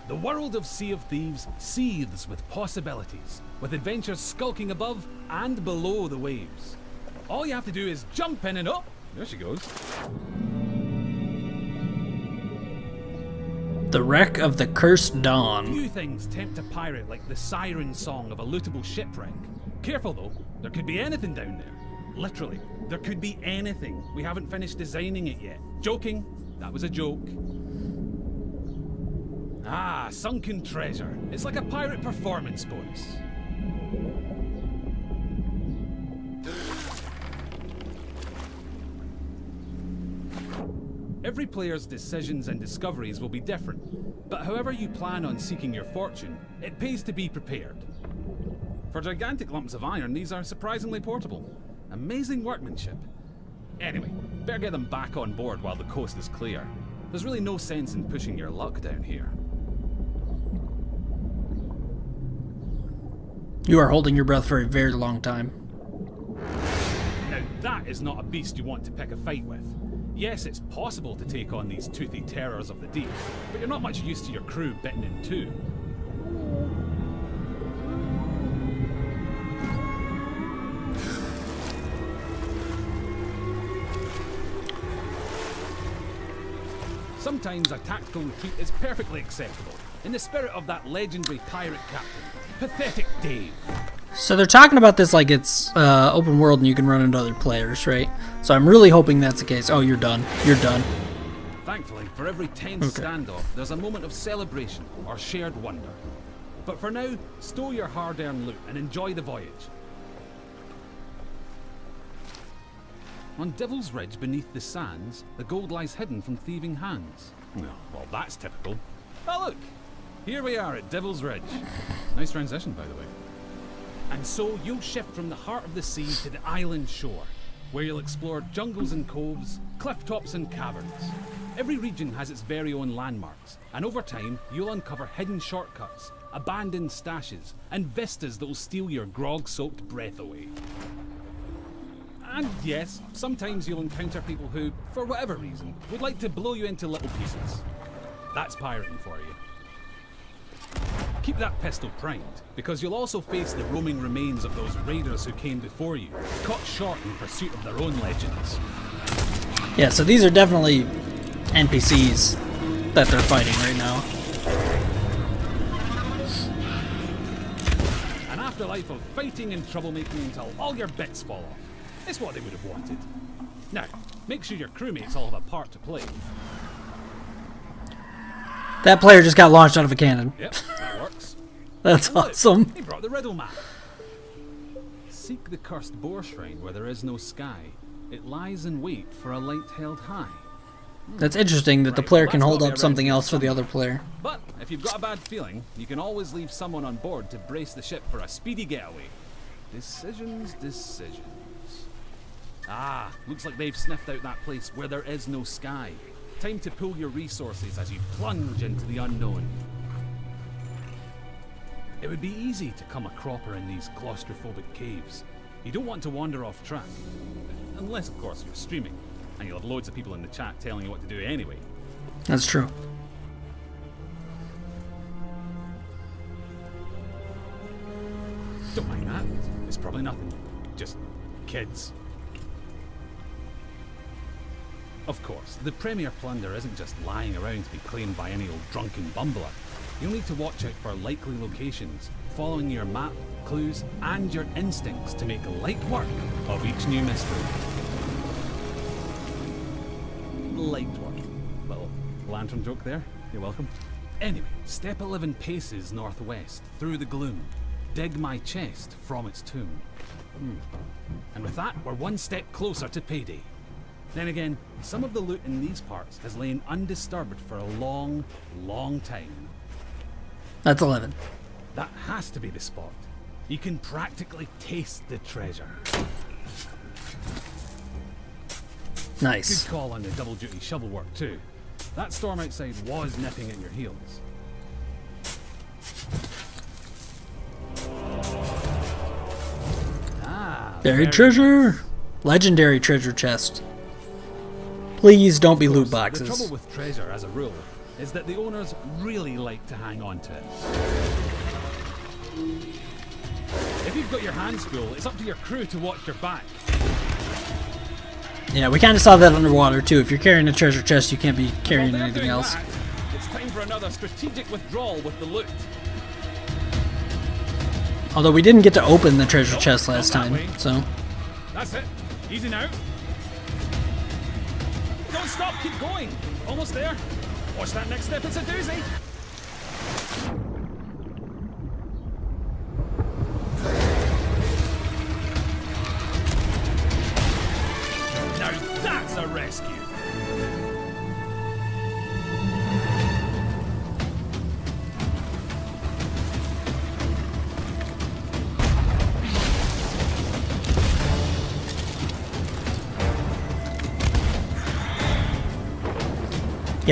Speaker 16: The world of Sea of Thieves seethes with possibilities, with adventures skulking above and below the waves. All you have to do is jump in and oh, there she goes.
Speaker 1: The Wreck of the Cursed Dawn.
Speaker 16: Few things tempt a pirate like the siren song of a lootable shipwreck. Careful though, there could be anything down there. Literally, there could be anything. We haven't finished designing it yet. Joking, that was a joke. Ah, sunken treasure. It's like a pirate performance bonus. Every player's decisions and discoveries will be different, but however you plan on seeking your fortune, it pays to be prepared. For gigantic lumps of iron, these are surprisingly portable. Amazing workmanship. Anyway, better get them back on board while the coast is clear. There's really no sense in pushing your luck down here.
Speaker 1: You are holding your breath for a very long time.
Speaker 16: Now that is not a beast you want to pick a fight with. Yes, it's possible to take on these toothy terrors of the deep, but you're not much used to your crew bitten in two. Sometimes a tactical retreat is perfectly acceptable, in the spirit of that legendary pirate captain, Pathetic Dave.
Speaker 1: So they're talking about this like it's open world and you can run into other players, right? So I'm really hoping that's the case. Oh, you're done. You're done.
Speaker 16: Thankfully, for every tense standoff, there's a moment of celebration or shared wonder. But for now, stow your hard-earned loot and enjoy the voyage. On Devil's Ridge beneath the sands, the gold lies hidden from thieving hands. Well, that's typical. Oh look! Here we are at Devil's Ridge. Nice transition, by the way. And so you'll shift from the heart of the sea to the island shore, where you'll explore jungles and coves, cliff tops and caverns. Every region has its very own landmarks, and over time you'll uncover hidden shortcuts, abandoned stashes, and vistas that will steal your grog-soaked breath away. And yes, sometimes you'll encounter people who, for whatever reason, would like to blow you into little pieces. That's pirating for you. Keep that pistol primed, because you'll also face the roaming remains of those raiders who came before you, caught short in pursuit of their own legends.
Speaker 1: Yeah, so these are definitely NPCs that they're fighting right now.
Speaker 16: An afterlife of fighting and troublemaking until all your bits fall off. It's what they would have wanted. Now, make sure your crewmates all have a part to play.
Speaker 1: That player just got launched out of a cannon.
Speaker 16: Yep, that works.
Speaker 1: That's
Speaker 16: Look,
Speaker 1: awesome.
Speaker 16: He brought the riddle map. Seek the cursed boar shrine where there is no sky. It lies in wait for a light held high.
Speaker 1: That's interesting that the player can hold up something else for the other player.
Speaker 16: But if you've got a bad feeling, you can always leave someone on board to brace the ship for a speedy getaway. Decisions. Ah, looks like they've sniffed out that place where there is no sky. Time to pool your resources as you plunge into the unknown. It would be easy to come a cropper in these claustrophobic caves. You don't want to wander off track. Unless, of course, you're streaming, and you'll have loads of people in the chat telling you what to do anyway.
Speaker 1: That's true.
Speaker 16: Don't mind that. It's probably nothing. Just kids. Of course, the Premier Plunder isn't just lying around to be claimed by any old drunken bumbler. You'll need to watch out for likely locations, following your map, clues, and your instincts to make light work of each new mystery. Light work. Little lantern joke there. You're welcome. Anyway, step 11 paces northwest, through the gloom. Dig my chest from its tomb. And with that, we're one step closer to payday. Then again, some of the loot in these parts has lain undisturbed for a long, long time.
Speaker 1: That's 11.
Speaker 16: That has to be the spot. You can practically taste the treasure.
Speaker 1: Nice.
Speaker 16: Good call on the double duty shovel work too. That storm outside was nipping at your heels.
Speaker 1: Buried treasure! Legendary treasure chest. Please don't be loot boxes.
Speaker 16: The trouble with treasure, as a rule, is that the owners really like to hang on to it. If you've got your hands full, it's up to your crew to watch your back.
Speaker 1: Yeah, we kind of saw that underwater too. If you're carrying a treasure chest, you can't be carrying anything else.
Speaker 16: It's time for another strategic withdrawal with the loot.
Speaker 1: Although we didn't get to open the treasure chest last time, so.
Speaker 16: That's it. Easy now. Don't stop, keep going. Almost there. Watch that next step, it's a doozy. Now that's a rescue.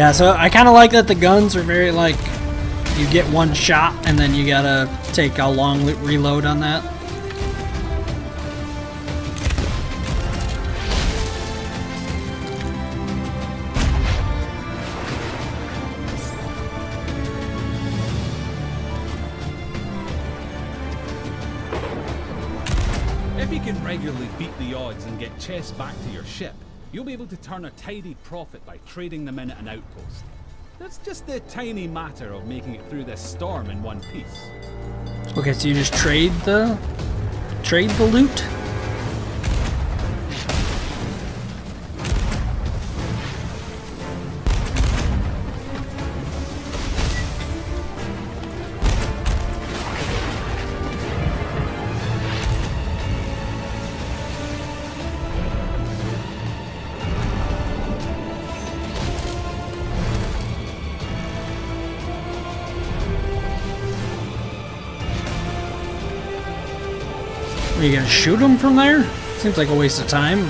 Speaker 1: Yeah, so I kind of like that the guns are very like, you get one shot and then you gotta take a long reload on that.
Speaker 16: If you can regularly beat the odds and get chests back to your ship, you'll be able to turn a tidy profit by trading them in at an outpost. That's just the tiny matter of making it through this storm in one piece.
Speaker 1: Okay, so you just trade the loot? Are you gonna shoot him from there? Seems like a waste of time.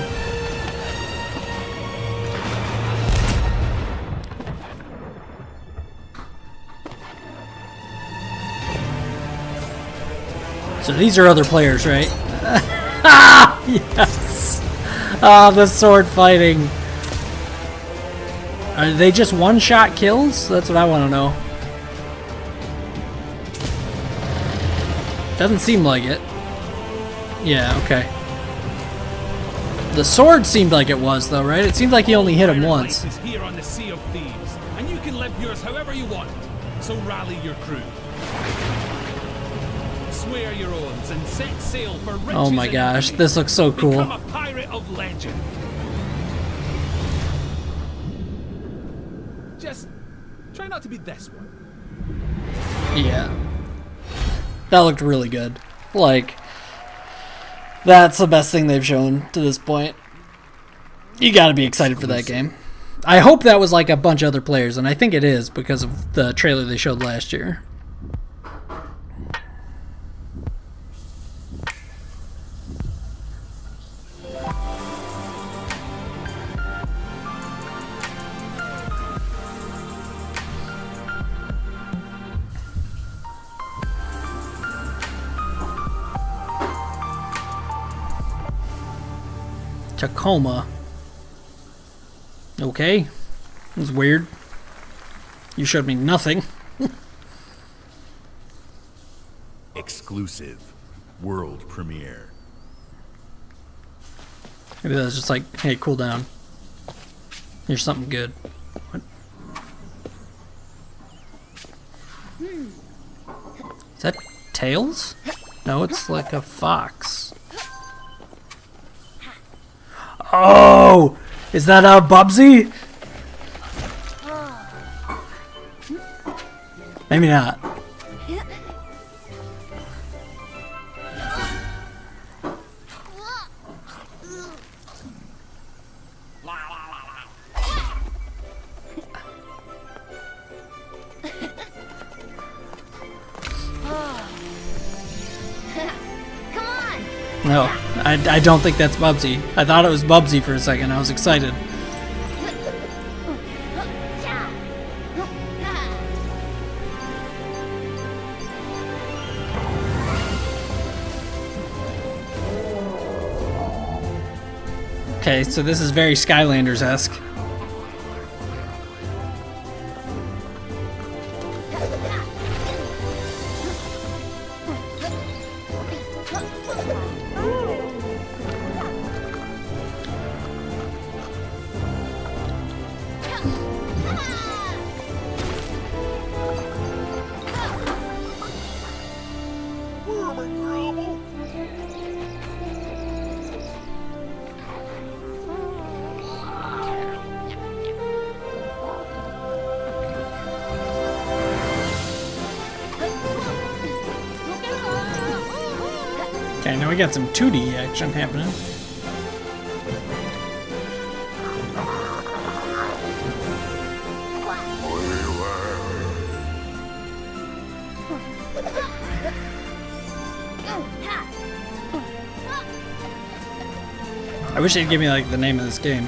Speaker 1: So these are other players, right? Yes! Ah, the sword fighting. Are they just one-shot kills? That's what I want to know. Doesn't seem like it. Yeah, okay. The sword seemed like it was, though, right? It seemed like he only hit him once.
Speaker 16: Is here on the Sea of Thieves, and you can live yours however you want. So rally your crew, swear your oaths, and set sail for riches.
Speaker 1: Oh my gosh, this looks so cool.
Speaker 16: Become a pirate of legend. Just try not to be this one.
Speaker 1: Yeah, that looked really good. Like, that's the best thing they've shown to this point. You gotta be excited for that game. I hope that was like a bunch of other players, and I think it is because of the trailer they showed last year. Tacoma. Okay. That's weird. You showed me nothing.
Speaker 2: Exclusive. World premiere.
Speaker 1: Maybe that's just like, hey, cool down. Here's something good. What? Is that Tails? No, it's like a fox. Oh! Is that Bubsy? Maybe not. No, I don't think that's Bubsy. I thought it was Bubsy for a second. I was excited. Okay, so this is very Skylanders-esque. Okay, now we got some 2D action happening. I wish they'd give me like the name of this game.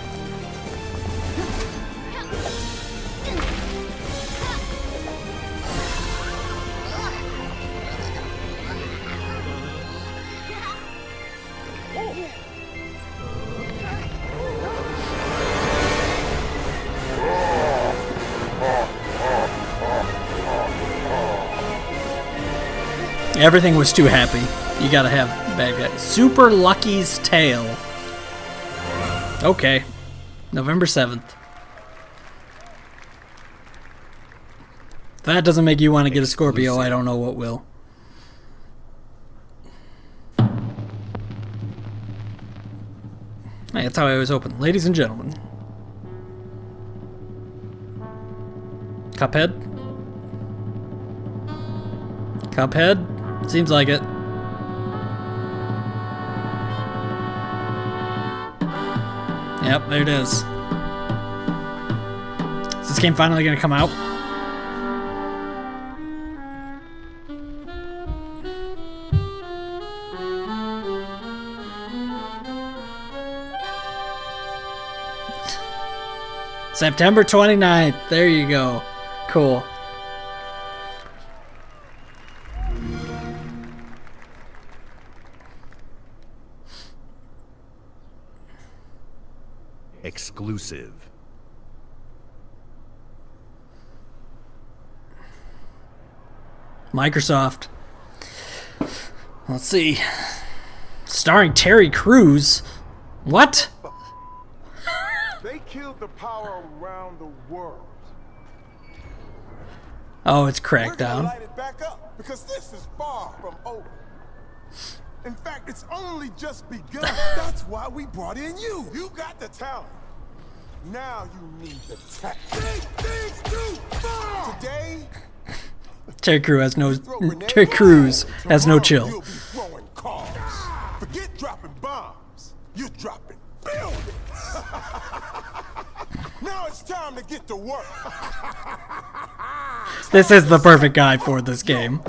Speaker 1: Everything was too happy. You gotta have bad guys. Super Lucky's Tale. Okay. November 7th. If that doesn't make you want to get a Scorpio, I don't know what will. Hey, that's how I always open. Ladies and gentlemen. Cuphead? Cuphead? Seems like it. Yep, there it is. Is this game finally gonna come out? September 29th. There you go. Cool.
Speaker 2: Exclusive.
Speaker 1: Microsoft. Let's see. Starring Terry Crews. What?
Speaker 10: They killed the power around the world.
Speaker 1: Oh, it's
Speaker 10: We're gonna
Speaker 1: Crackdown.
Speaker 10: light it back up because this is far from over. In fact, it's only just begun. That's why we brought in you. You got the talent. Now you need the tech. Big things too far. Today,
Speaker 1: Terry Crews has no chill.
Speaker 10: you'll be throwing cars. Forget dropping bombs. You're dropping buildings. Now it's time to get to work.
Speaker 1: This is the perfect guy for this game.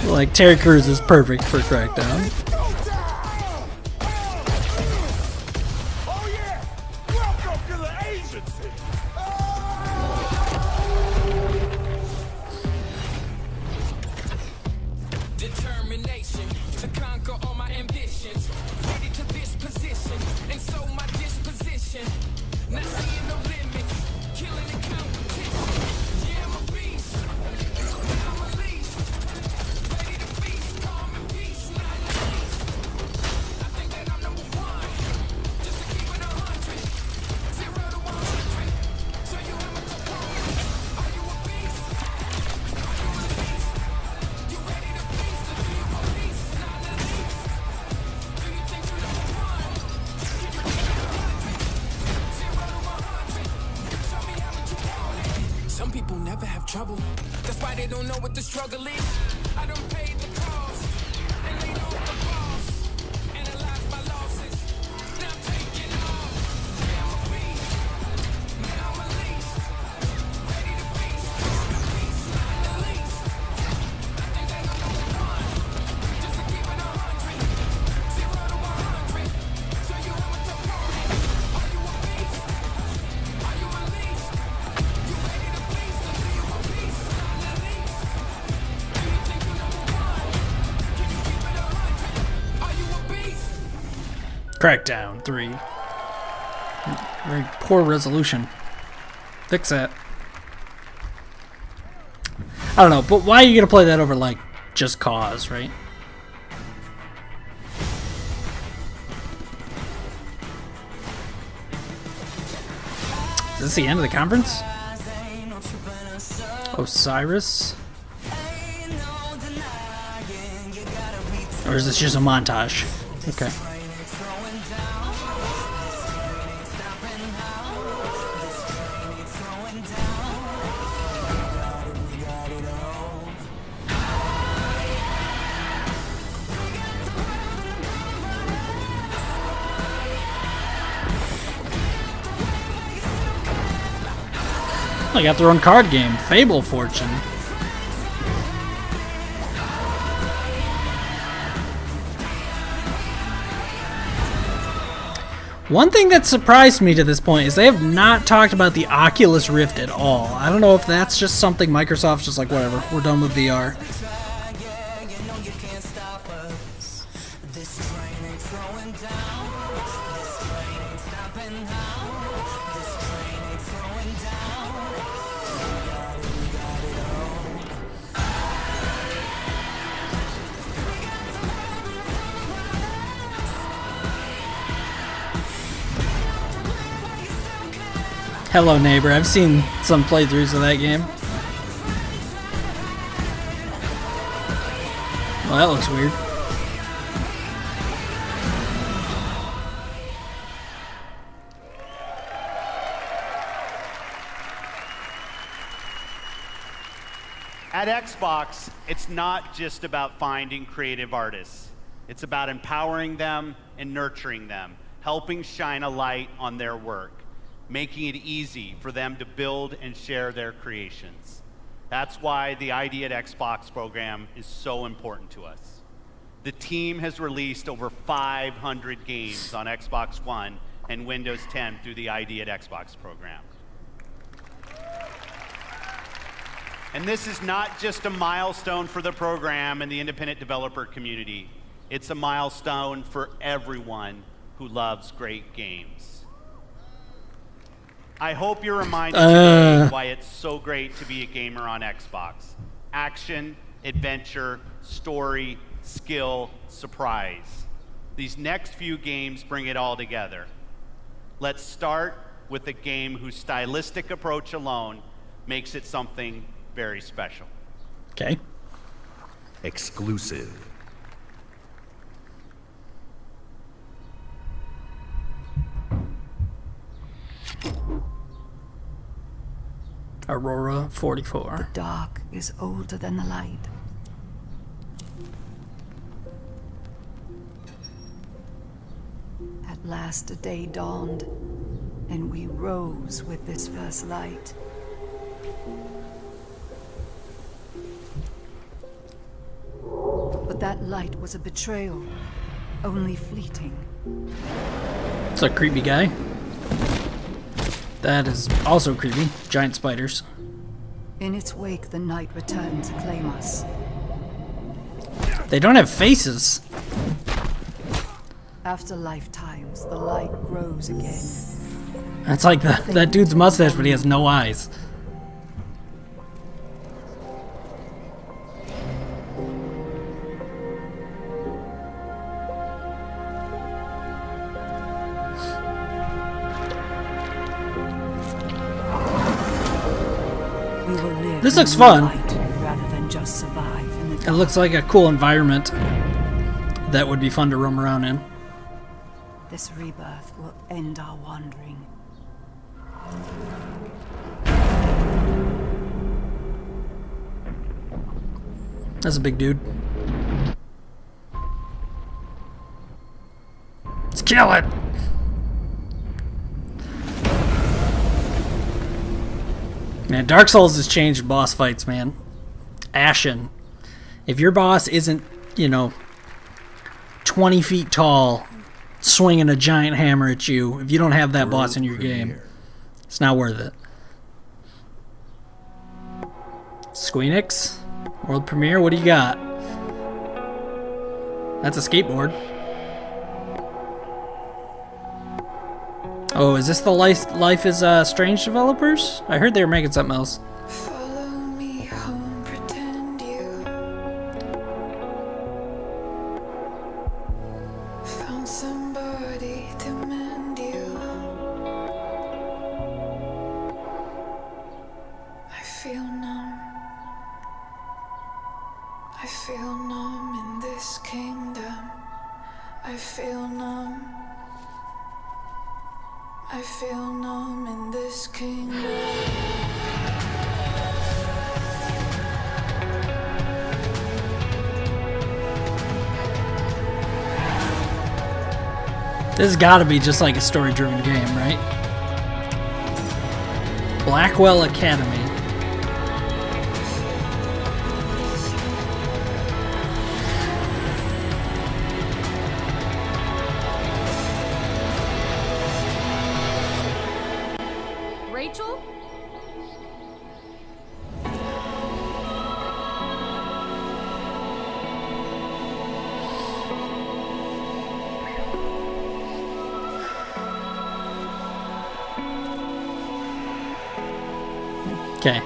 Speaker 1: Like, Terry Crews is perfect for Crackdown.
Speaker 10: Oh yeah! Welcome to the agency.
Speaker 19: Determination to conquer all my ambitions. Ready to this position, and so my disposition. Not seeing no limits, killing the competition. Yeah, I'm a beast. I'm a least. Ready to feast, calm and peace, not least. I think that I'm number one, just to keep it 100. 0 to 100. So you am a component. Are you a beast? Are you a least? You ready to feast, or do you want peace, not the least? Do you think you're number one? Can you keep it 100? 0 to 100. Show me how much you want it. Some people never have trouble. That's why they don't know what the struggle is. I done paid the cost and laid off the boss. Analyze my losses. Now I'm taking off. Yeah, I'm a beast. Now I'm a least. Ready to feast. Peace, not the least. I think that I'm number one. Just to keep it 100. 0 to 100. So you have a opponent. Are you a beast? Are you a least? You ready to feast, or do you want peace? Not the least. Do you think you're number one? Can you keep it 100? Are you a beast?
Speaker 1: Crackdown 3. Very poor resolution. Fix that. I don't know, but why are you gonna play that over, like, Just Cause, right? Is this the end of the conference? Osiris? Or is this just a montage? Okay. I got their own card game, Fable Fortune. One thing that surprised me to this point is they have not talked about the Oculus Rift at all. I don't know if that's just something Microsoft's just like, whatever, we're done with VR. Hello Neighbor. I've seen some playthroughs of that game. Well, that looks weird.
Speaker 3: At Xbox, it's not just about finding creative artists. It's about empowering them and nurturing them, helping shine a light on their work, making it easy for them to build and share their creations. That's why the ID at Xbox program is so important to us. The team has released over 500 games on Xbox One and Windows 10 through the ID at Xbox program. And this is not just a milestone for the program and the independent developer community. It's a milestone for everyone who loves great games. I hope you're reminded today why it's so great to be a gamer on Xbox. Action, adventure, story, skill, surprise. These next few games bring it all together. Let's start with a game whose stylistic approach alone makes it something very special.
Speaker 1: Okay.
Speaker 2: Exclusive.
Speaker 1: Aurora 44.
Speaker 20: The dark is older than the light. At last a day dawned, and we rose with this first light. But that light was a betrayal, only fleeting.
Speaker 1: It's a creepy guy. That is also creepy. Giant spiders.
Speaker 20: In its wake, the night returned to claim us.
Speaker 1: They don't have faces.
Speaker 20: After lifetimes, the light grows again.
Speaker 1: That's like that dude's mustache, but he has no eyes. This looks fun.
Speaker 20: Rather than just survive in the dark.
Speaker 1: It looks like a cool environment that would be fun to roam around in.
Speaker 20: This rebirth will end our wandering.
Speaker 1: That's a big dude. Let's kill it! Man, Dark Souls has changed boss fights, man. Ashen. If your boss isn't, 20 feet tall, swinging a giant hammer at you, if you don't have that boss in your game, it's not worth it. Squeenix? World premiere? What do you got? That's a skateboard. Oh, is this the Life is Strange developers? I heard they were making something else.
Speaker 19: Follow me home, pretend you found somebody to mend you. I feel numb. I feel numb in this kingdom. I feel numb. I feel numb in this kingdom.
Speaker 1: This has got to be just like a story-driven game, right? Blackwell Academy.
Speaker 18: Rachel?
Speaker 1: Okay.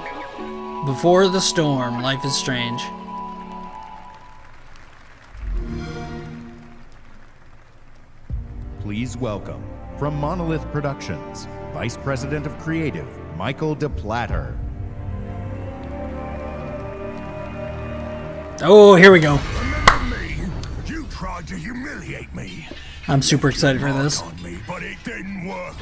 Speaker 1: Before the Storm, Life is Strange.
Speaker 2: Please welcome, from Monolith Productions, Vice President of Creative, Michael DePlatter.
Speaker 1: Oh, here we go.
Speaker 8: Remember me? You tried to humiliate me.
Speaker 1: I'm super excited for this.
Speaker 8: On me, but it didn't work.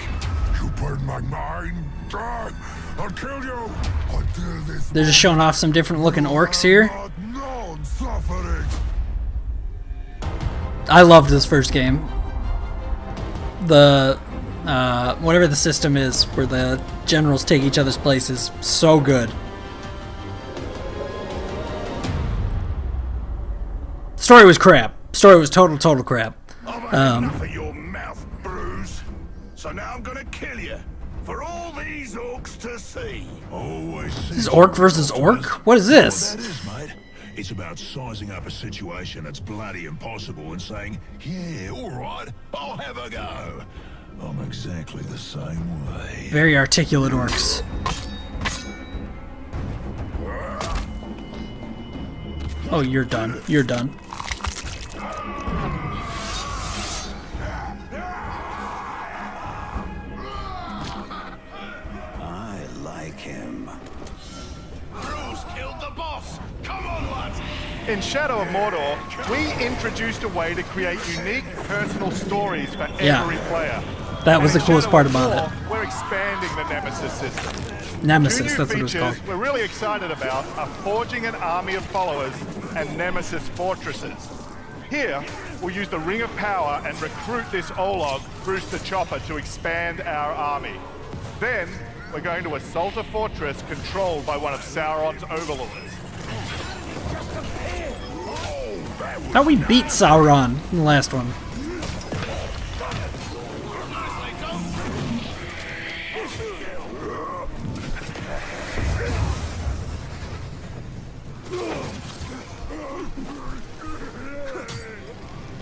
Speaker 8: You burned my mind. I'll kill you until this.
Speaker 1: They're just showing off some different looking orcs here.
Speaker 8: Non-suffering.
Speaker 1: I loved this first game. The whatever the system is where the generals take each other's places, so good. Story was crap. Story was total crap.
Speaker 8: Enough of your mouth, Bruce. So now I'm gonna kill you for all these orcs to see. Always.
Speaker 1: This is orc versus orc? What is this?
Speaker 8: That is, mate. It's about sizing up a situation that's bloody impossible and saying, yeah, all right, I'll have a go. I'm exactly the same way.
Speaker 1: Very articulate orcs. Oh, you're done. You're done.
Speaker 8: I like him. Bruce killed the boss. Come on, lads.
Speaker 5: In Shadow of Mordor, we introduced a way to create unique personal stories for every player.
Speaker 1: That was the
Speaker 5: And in
Speaker 1: coolest
Speaker 5: Shadow
Speaker 1: part
Speaker 5: of
Speaker 1: about
Speaker 5: War, we're expanding the Nemesis system.
Speaker 1: Nemesis,
Speaker 5: Two new
Speaker 1: that's what it was
Speaker 5: features
Speaker 1: called.
Speaker 5: we're really excited about are forging an army of followers and Nemesis fortresses. Here, we'll use the Ring of Power and recruit this Olog, Bruce the Chopper, to expand our army. Then, we're going to assault a fortress controlled by one of Sauron's overlords.
Speaker 1: How we beat Sauron in the last one.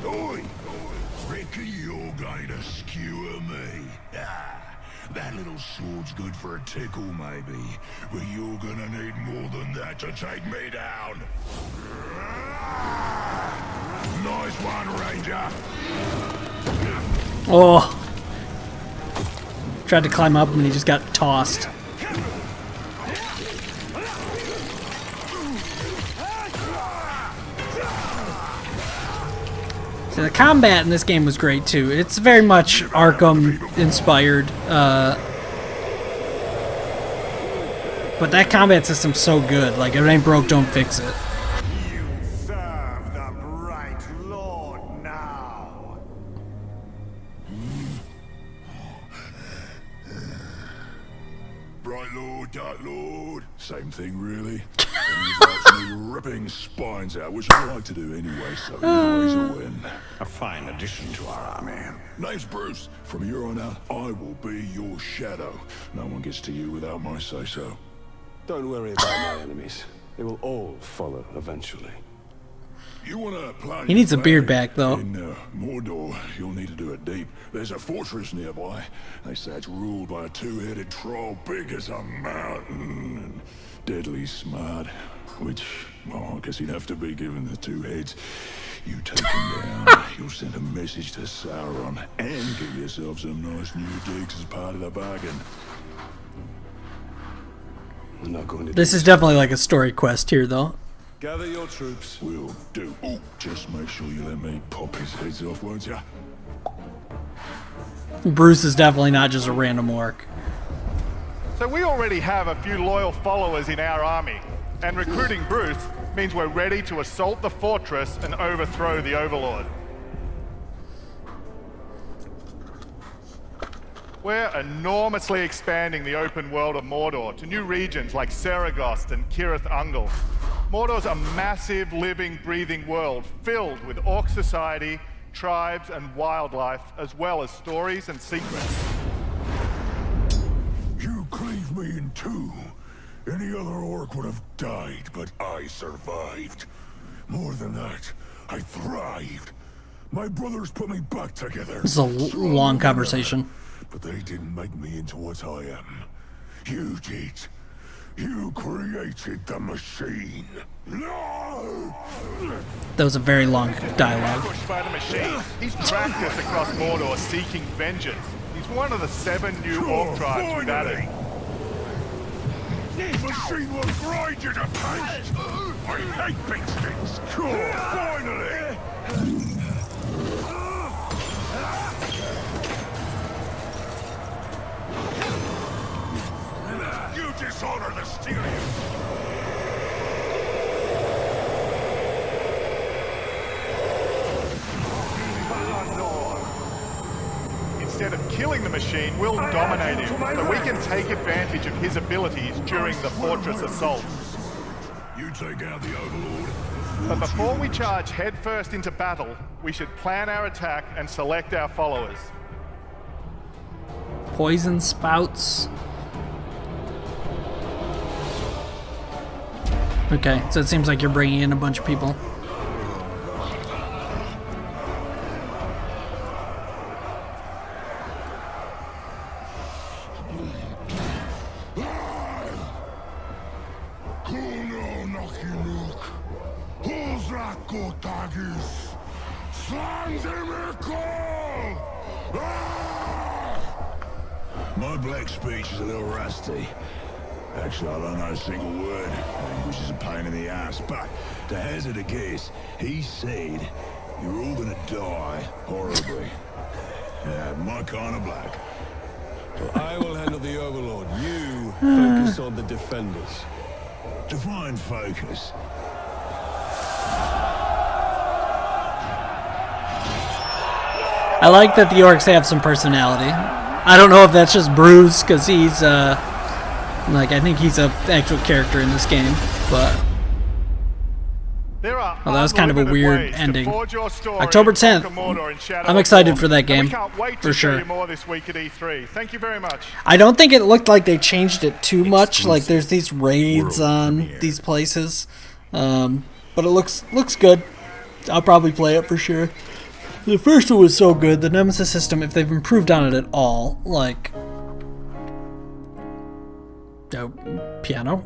Speaker 8: Oi! Reckon you're going to skewer me? That little sword's good for a tickle, maybe, but you're gonna need more than that to take me down. Nice one, Ranger.
Speaker 1: Oh. Tried to climb up and he just got tossed. So the combat in this game was great too. It's very much Arkham inspired, but that combat system's so good. Like, if it ain't broke, don't fix it.
Speaker 8: You serve the Bright Lord now. Bright Lord, Dark Lord, same thing really. And you've actually ripping spines out, which I like to do anyway, so you always a win. A fine addition to our army. Name's Bruce. From here on out, I will be your shadow. No one gets to you without my say-so.
Speaker 21: Don't worry about my enemies. They will all follow eventually.
Speaker 8: You wanna plan
Speaker 1: He needs a
Speaker 8: your
Speaker 1: beard
Speaker 8: plan?
Speaker 1: back, though.
Speaker 8: In Mordor, you'll need to do it deep. There's a fortress nearby. They say it's ruled by a two-headed troll big as a mountain and deadly smart. Which, well, I guess he'd have to be given the two heads. You take him down, you'll send a message to Sauron and get yourself some nice new digs as part of the bargain.
Speaker 21: I'm not going to
Speaker 1: This is definitely like a story quest here, though.
Speaker 21: gather your troops.
Speaker 8: Will do. Ooh, just make sure you let me pop his heads off, won't ya?
Speaker 1: Bruce is definitely not just a random orc.
Speaker 5: So we already have a few loyal followers in our army, and recruiting Bruce means we're ready to assault the fortress and overthrow the Overlord. We're enormously expanding the open world of Mordor to new regions like Saragost and Cirith Ungol. Mordor's a massive, living, breathing world filled with orc society, tribes, and wildlife, as well as stories and secrets.
Speaker 8: You cleaved me in two. Any other orc would have died, but I survived. More than that, I thrived. My brothers put me back together.
Speaker 1: This is a long conversation.
Speaker 8: But they didn't make me into what I am. You did. You created the machine. No!
Speaker 1: That was a very long dialogue.
Speaker 5: Ambushed by the machine, he's tracked us across Mordor seeking vengeance. He's one of the 7 new orc tribes we've added.
Speaker 8: This machine will grind you to paste! I hate big sticks! Cool, finally! You dishonor the Styrians!
Speaker 5: Instead of killing the machine, we'll dominate him, so we can take advantage of his abilities during the fortress assault.
Speaker 8: You take out the Overlord.
Speaker 5: But before we charge headfirst into battle, we should plan our attack and select our followers.
Speaker 1: Poison spouts. Okay, so it seems like you're bringing in a bunch of people.
Speaker 8: My black speech is a little rusty. Actually, I don't know a single word, which is a pain in the ass, but to hazard a guess, he said you're all gonna die horribly. Yeah, my kind of black.
Speaker 21: Well, I will handle the Overlord. You focus on the defenders.
Speaker 8: Define focus.
Speaker 1: I like that the orcs have some personality. I don't know if that's just Bruce, because he's, like, I think he's an actual character in this game, but...
Speaker 5: There are
Speaker 1: well, that was kind of a weird
Speaker 5: ways to
Speaker 1: ending.
Speaker 5: forge your story
Speaker 1: October
Speaker 5: in
Speaker 1: 10th.
Speaker 5: Mordor and Shadow
Speaker 1: I'm
Speaker 5: of
Speaker 1: excited
Speaker 5: War.
Speaker 1: for that
Speaker 5: And
Speaker 1: game,
Speaker 5: we can't wait
Speaker 1: for
Speaker 5: to show
Speaker 1: sure.
Speaker 5: you more this week at E3. Thank you very much.
Speaker 1: I don't think it looked like they changed it too much. Like, there's these raids on these places. But it looks good. I'll probably play it for sure. The first one was so good. The Nemesis system, if they've improved on it at all, like... Oh, piano?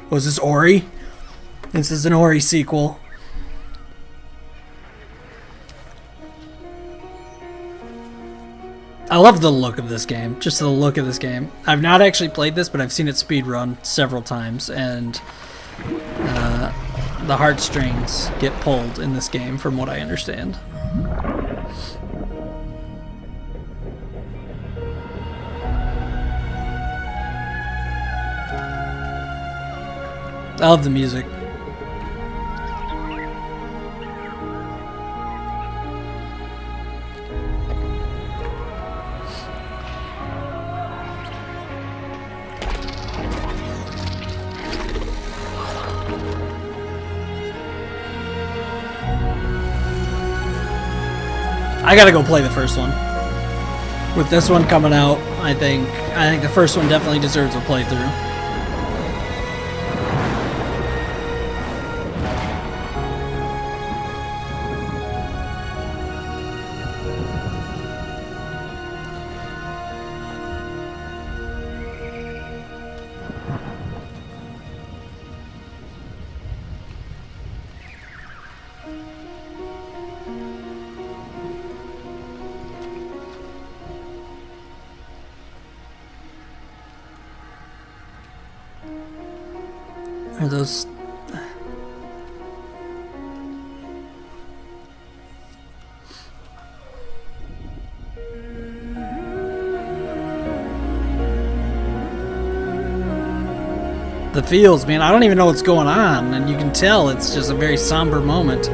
Speaker 1: Was this Ori? This is an Ori sequel. I love the look of this game. Just the look of this game. I've not actually played this, but I've seen it speedrun several times, and the heartstrings get pulled in this game, from what I understand. I love the music. I gotta go play the first one. With this one coming out, I think the first one definitely deserves a playthrough. Are those... The feels, man, I don't even know what's going on, and you can tell it's just a very somber moment.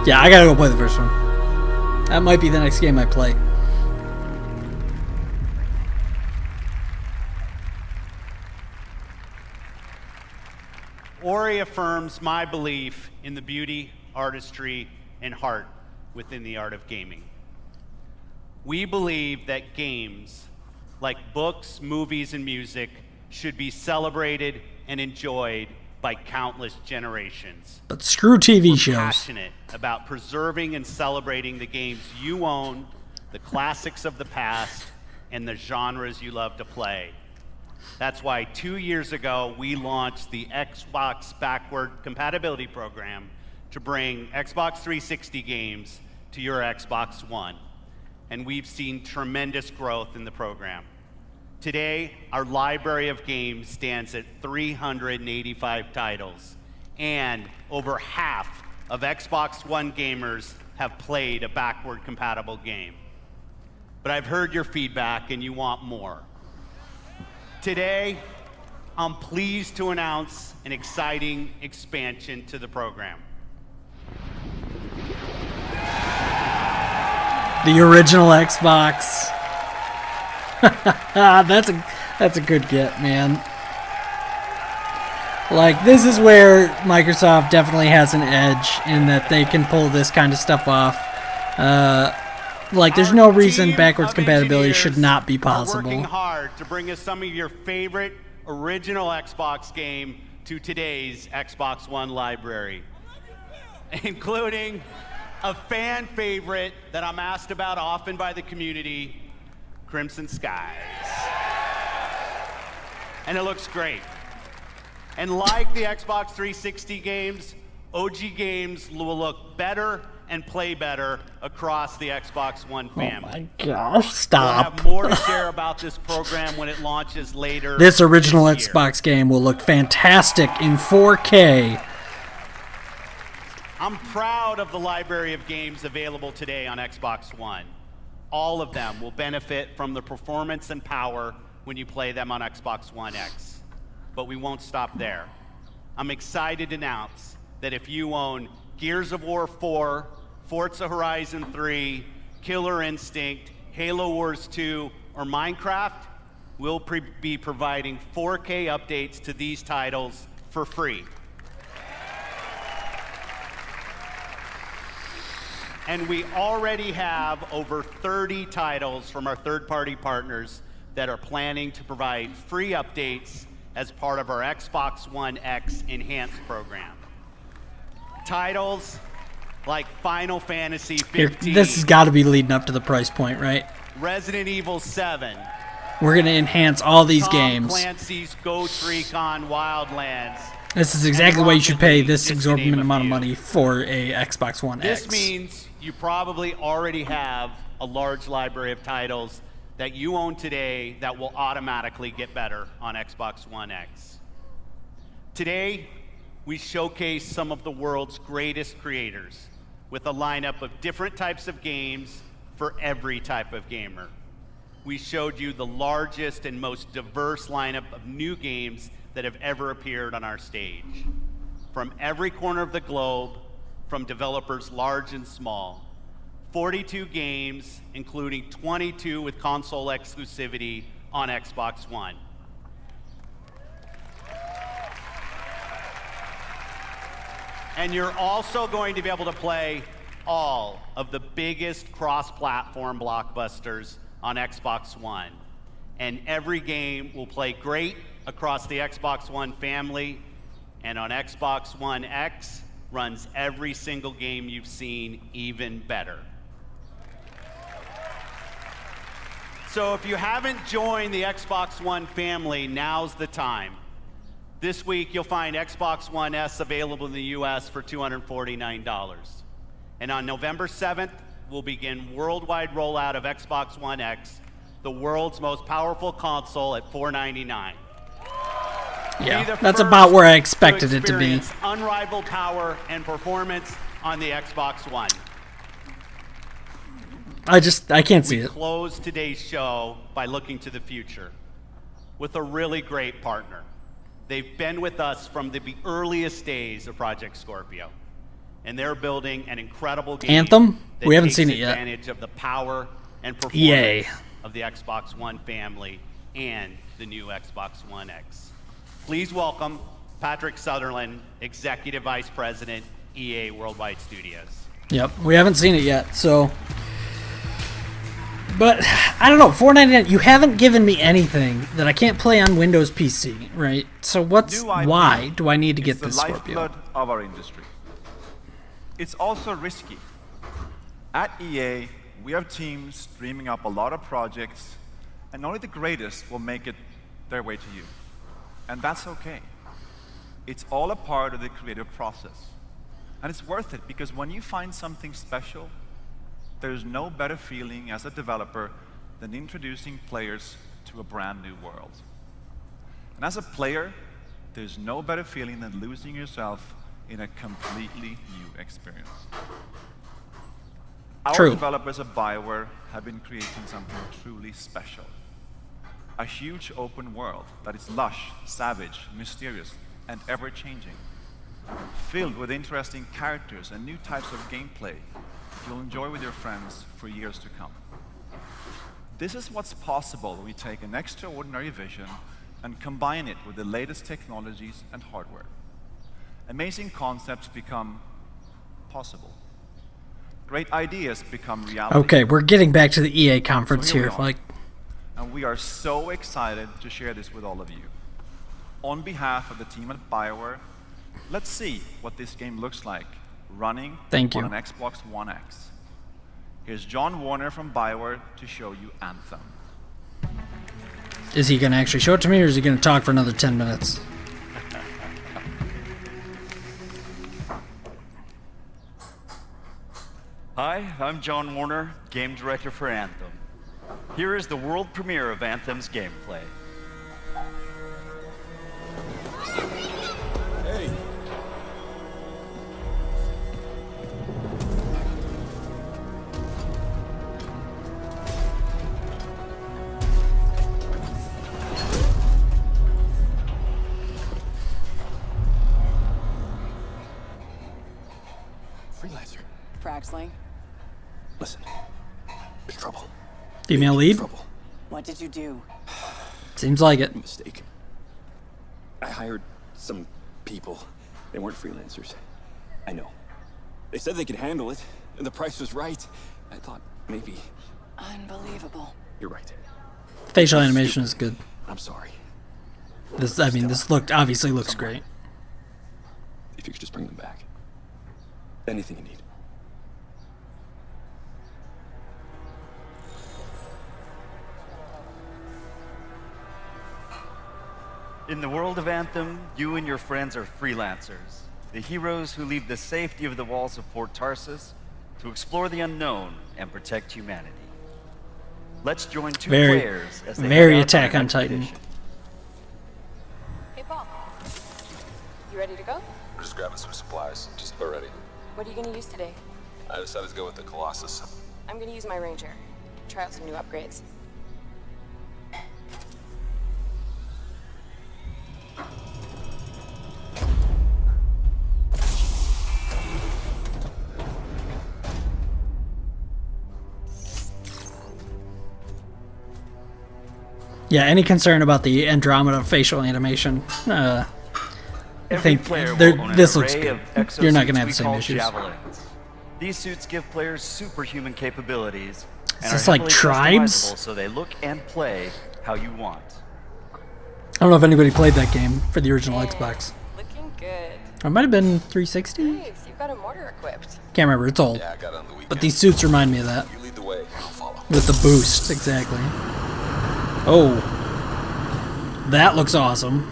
Speaker 1: Yeah, I gotta go play the first one. That might be the next game I play.
Speaker 3: Ori affirms my belief in the beauty, artistry, and heart within the art of gaming. We believe that games, like books, movies, and music, should be celebrated and enjoyed by countless generations.
Speaker 1: But screw TV
Speaker 3: We're
Speaker 1: shows.
Speaker 3: passionate about preserving and celebrating the games you own, the classics of the past, and the genres you love to play. That's why 2 years ago, we launched the Xbox Backward Compatibility Program to bring Xbox 360 games to your Xbox One. And we've seen tremendous growth in the program. Today, our library of games stands at 385 titles, and over half of Xbox One gamers have played a backward compatible game. But I've heard your feedback and you want more. Today, I'm pleased to announce an exciting expansion to the program.
Speaker 1: The original Xbox. That's a good get, man. Like, this is where Microsoft definitely has an edge in that they can pull this kind of stuff off. Like, there's no reason backwards compatibility should not be possible.
Speaker 3: Working hard to bring us some of your favorite original Xbox game to today's Xbox One library, including a fan favorite that I'm asked about often by the community, Crimson Skies. And it looks great. And like the Xbox 360 games, OG games will look better and play better across the Xbox One family.
Speaker 1: Oh my gosh, stop.
Speaker 3: We'll have more to share about this program when it launches later.
Speaker 1: This original
Speaker 3: this year.
Speaker 1: Xbox game will look fantastic in 4K.
Speaker 3: I'm proud of the library of games available today on Xbox One. All of them will benefit from the performance and power when you play them on Xbox One X. But we won't stop there. I'm excited to announce that if you own Gears of War 4, Forza Horizon 3, Killer Instinct, Halo Wars 2, or Minecraft, we'll be providing 4K updates to these titles for free. And we already have over 30 titles from our third-party partners that are planning to provide free updates as part of our Xbox One X Enhanced program. Titles like Final Fantasy 15,
Speaker 1: This has got to be leading up to the price point, right?
Speaker 3: Resident Evil 7,
Speaker 1: We're going to enhance all these
Speaker 3: Tom
Speaker 1: games.
Speaker 3: Clancy's Ghost Recon Wildlands.
Speaker 1: This is exactly why you should pay this
Speaker 3: just to
Speaker 1: exorbitant
Speaker 3: name a
Speaker 1: amount of
Speaker 3: few.
Speaker 1: money for a Xbox One
Speaker 3: This
Speaker 1: X.
Speaker 3: means you probably already have a large library of titles that you own today that will automatically get better on Xbox One X. Today, we showcase some of the world's greatest creators with a lineup of different types of games for every type of gamer. We showed you the largest and most diverse lineup of new games that have ever appeared on our stage. From every corner of the globe, from developers large and small. 42 games, including 22 with console exclusivity on Xbox One. And you're also going to be able to play all of the biggest cross-platform blockbusters on Xbox One. And every game will play great across the Xbox One family, and on Xbox One X runs every single game you've seen even better. So if you haven't joined the Xbox One family, now's the time. This week, you'll find Xbox One S available in the US for $249. And on November 7th, we'll begin worldwide rollout of Xbox One X, the world's most powerful console, at $499.
Speaker 1: Yeah, that's about where I expected it to be.
Speaker 3: Unrivaled power and performance on the Xbox One.
Speaker 1: I can't see
Speaker 3: We
Speaker 1: it.
Speaker 3: close today's show by looking to the future with a really great partner. They've been with us from the earliest days of Project Scorpio, and they're building an incredible game.
Speaker 1: Anthem?
Speaker 3: That
Speaker 1: We haven't
Speaker 3: takes
Speaker 1: seen it yet.
Speaker 3: advantage of the power and performance
Speaker 1: EA.
Speaker 3: of the Xbox One family and the new Xbox One X. Please welcome Patrick Sutherland, Executive Vice President, EA Worldwide Studios.
Speaker 1: Yep, we haven't seen it yet, so But I don't know, $4.99. You haven't given me anything that I can't play on Windows PC, right? So why do I need to get this Scorpio?
Speaker 4: It's the lifeblood of our industry. It's also risky. At EA, we have teams dreaming up a lot of projects, and only the greatest will make it their way to you. And that's okay. It's all a part of the creative process. And it's worth it, because when you find something special, there's no better feeling as a developer than introducing players to a brand new world. And as a player, there's no better feeling than losing yourself in a completely new experience. Our developers at BioWare have been creating something truly special. A huge open world that is lush, savage, mysterious, and ever-changing. Filled with interesting characters and new types of gameplay you'll enjoy with your friends for years to come. This is what's possible when we take an extraordinary vision and combine it with the latest technologies and hardware. Amazing concepts become possible. Great ideas become reality.
Speaker 1: Okay, we're getting back to the EA conference here.
Speaker 4: And we are so excited to share this with all of you. On behalf of the team at BioWare, let's see what this game looks like running on an Xbox One X. Here's John Warner from BioWare to show you Anthem.
Speaker 1: Is he going to actually show it to me, or is he going to talk for another 10 minutes?
Speaker 22: Hi, I'm John Warner, game director for Anthem. Here is the world premiere of Anthem's gameplay.
Speaker 21: Hey!
Speaker 23: Freelancer. Fraxling.
Speaker 21: Listen, there's trouble.
Speaker 1: Give me a lead?
Speaker 23: What did you do?
Speaker 1: Seems like it.
Speaker 21: Mistake. I hired some people. They weren't freelancers. I know. They said they could handle it, and the price was right. I thought maybe...
Speaker 23: Unbelievable.
Speaker 21: You're right.
Speaker 1: Facial animation is good.
Speaker 21: I'm sorry.
Speaker 1: This obviously looks great.
Speaker 21: If you could just bring them back. Anything you need.
Speaker 22: In the world of Anthem, you and your friends are freelancers, the heroes who leave the safety of the walls of Fort Tarsus to explore the unknown and protect humanity. Let's join two players as they
Speaker 1: very
Speaker 22: head out
Speaker 1: Attack
Speaker 22: an
Speaker 1: on Titan.
Speaker 22: expedition.
Speaker 14: Hey, Paul. You ready to go?
Speaker 24: We're just grabbing some supplies. Just about ready.
Speaker 14: What are you going to use today?
Speaker 24: I decided to go with the Colossus.
Speaker 14: I'm going to use my Ranger. Try out some new upgrades.
Speaker 1: Yeah, any concern about the Andromeda facial animation? I think this looks good. You're not going to have the same issues.
Speaker 22: Javelins. These suits give players superhuman capabilities and
Speaker 1: Is this
Speaker 22: are
Speaker 1: like
Speaker 22: heavily
Speaker 1: Tribes?
Speaker 22: customizable so they look and play how you want.
Speaker 1: I don't know if anybody played that game for the original Xbox.
Speaker 14: Looking good.
Speaker 1: It might have been 360?
Speaker 14: Nice, you've got a mortar equipped.
Speaker 1: Can't remember, it's old.
Speaker 24: Yeah, I got it on the weekend.
Speaker 1: But these suits remind me of that.
Speaker 24: You lead the way, I'll follow.
Speaker 1: With the boost, exactly. Oh. That looks awesome.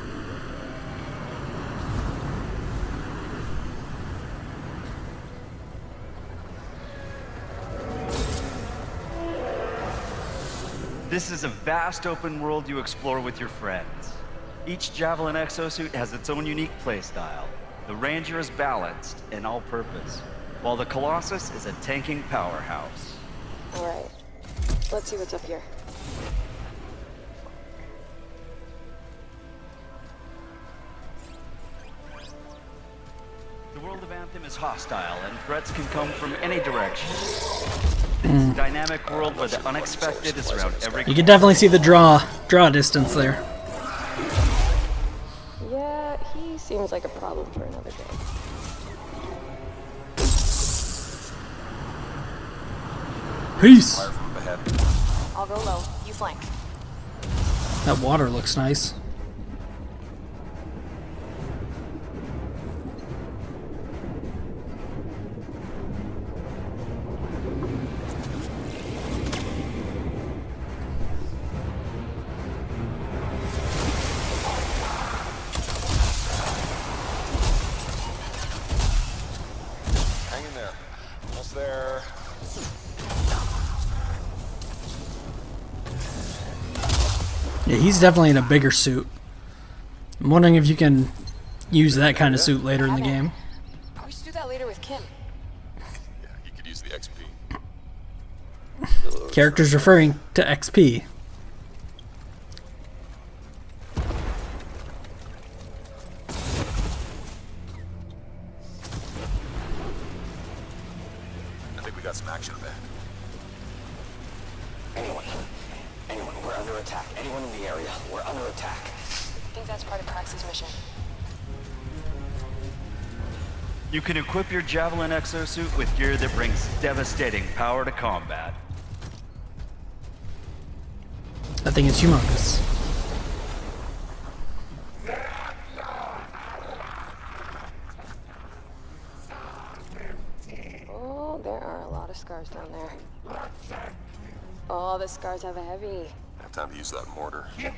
Speaker 22: This is a vast open world you explore with your friends. Each Javelin exosuit has its own unique playstyle. The Ranger is balanced and all-purpose, while the Colossus is a tanking powerhouse.
Speaker 14: All right, let's see what's up here.
Speaker 22: The world of Anthem is hostile, and threats can come from any direction. It's a dynamic world where the unexpected is around every corner.
Speaker 1: You can definitely see the draw distance there.
Speaker 14: Yeah, he seems like a problem for another day.
Speaker 1: Peace.
Speaker 24: Fire from ahead.
Speaker 14: I'll go low. You flank.
Speaker 1: That water looks nice.
Speaker 24: Hang in there. Almost there.
Speaker 1: Yeah, he's definitely in a bigger suit. I'm wondering if you can use that kind of suit later in the game.
Speaker 14: We should do that later with Kim.
Speaker 24: Yeah, you could use the XP.
Speaker 1: Characters referring to XP.
Speaker 24: I think we got some action there.
Speaker 6: Anyone, we're under attack. Anyone in the area, we're under attack.
Speaker 14: I think that's part of Prax's mission.
Speaker 22: You can equip your Javelin exosuit with gear that brings devastating power to combat.
Speaker 1: That thing is humongous.
Speaker 14: Oh, there are a lot of scars down there. Oh, the scars have a heavy.
Speaker 24: Have time to use that mortar. Give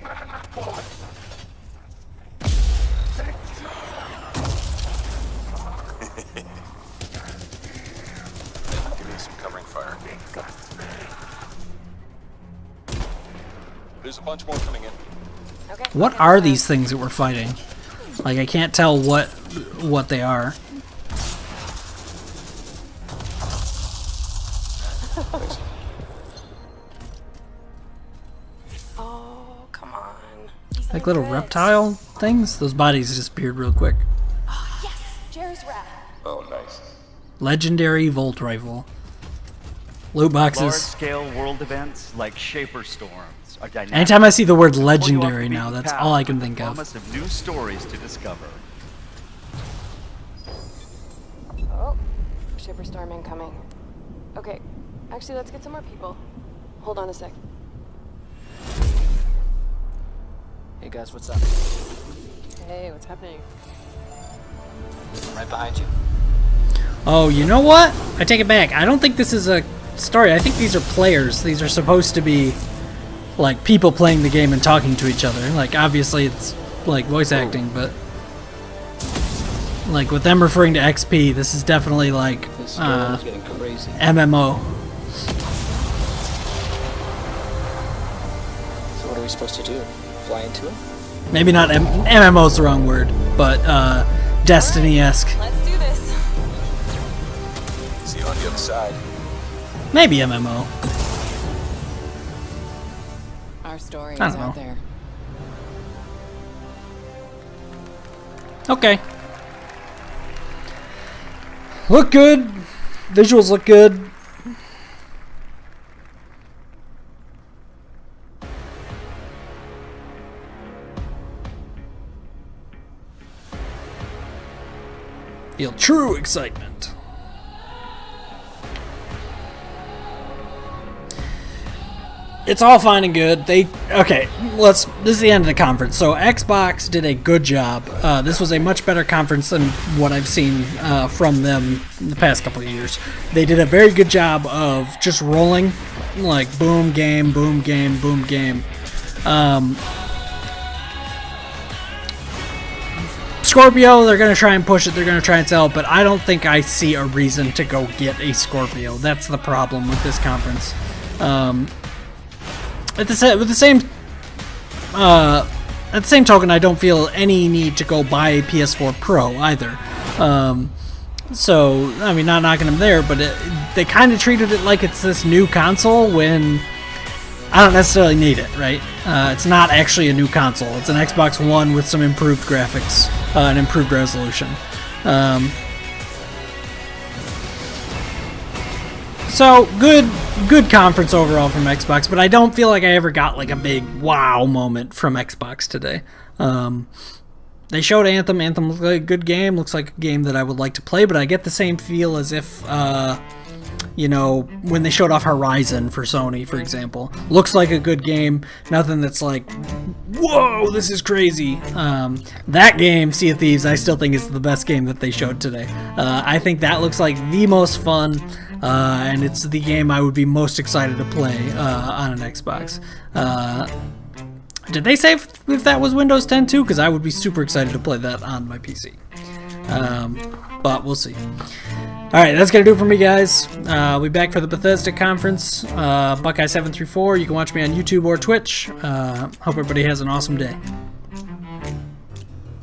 Speaker 24: me some covering fire. There's a bunch more coming in.
Speaker 14: Okay.
Speaker 1: What are these things that we're fighting? Like, I can't tell what they are.
Speaker 14: Oh, come on.
Speaker 1: Like little reptile things? Those bodies disappeared real quick.
Speaker 14: Oh, yes! Jerry's rat.
Speaker 24: Oh, nice.
Speaker 1: Legendary Volt Rifle. Loot boxes.
Speaker 22: Large-scale world events like Shaper Storms are dynamic.
Speaker 1: Anytime I see the word
Speaker 22: Pull you off the
Speaker 1: legendary now,
Speaker 22: beaten
Speaker 1: that's
Speaker 22: path
Speaker 1: all I
Speaker 22: with
Speaker 1: can
Speaker 22: the
Speaker 1: think of.
Speaker 22: promise of new stories to discover.
Speaker 14: Oh, Shipper Storm incoming. Okay, actually, let's get some more people. Hold on a sec.
Speaker 6: Hey guys, what's up?
Speaker 14: Hey, what's happening?
Speaker 6: I'm right behind you.
Speaker 1: Oh, you know what? I take it back. I don't think this is a story. I think these are players. These are supposed to be like people playing the game and talking to each other. Like, obviously it's like voice acting, but like with them referring to XP, this is definitely like
Speaker 6: This girl is getting crazy.
Speaker 1: MMO.
Speaker 6: So what are we supposed to do? Fly into it?
Speaker 1: Maybe not MMO's the wrong word, but Destiny-esque.
Speaker 14: Let's do this.
Speaker 24: See you on the other side.
Speaker 1: Maybe MMO.
Speaker 23: Our story is
Speaker 1: I don't know.
Speaker 23: out there.
Speaker 1: Okay. Look good. Visuals look good. Feel true excitement. It's all fine and good. Okay, this is the end of the conference. So Xbox did a good job. This was a much better conference than what I've seen from them in the past couple of years. They did a very good job of just rolling, like boom game, boom game, boom game. Scorpio, they're going to try and push it, they're going to try and sell it, but I don't think I see a reason to go get a Scorpio. That's the problem with this conference. At the same token, I don't feel any need to go buy a PS4 Pro either. So, I mean, not knocking them there, but they kind of treated it like it's this new console when I don't necessarily need it, right? It's not actually a new console. It's an Xbox One with some improved graphics and improved resolution. So, good conference overall from Xbox, but I don't feel like I ever got like a big wow moment from Xbox today. They showed Anthem. Anthem looks like a good game. Looks like a game that I would like to play, but I get the same feel as if you know, when they showed off Horizon for Sony, for example. Looks like a good game. Nothing that's like, whoa, this is crazy. That game, Sea of Thieves, I still think is the best game that they showed today. I think that looks like the most fun, and it's the game I would be most excited to play on an Xbox. Did they say if that was Windows 10 too? Because I would be super excited to play that on my PC. But we'll see. Alright, that's going to do it for me, guys. I'll be back for the Bethesda conference, Buckeye734. You can watch me on YouTube or Twitch. Hope everybody has an awesome day.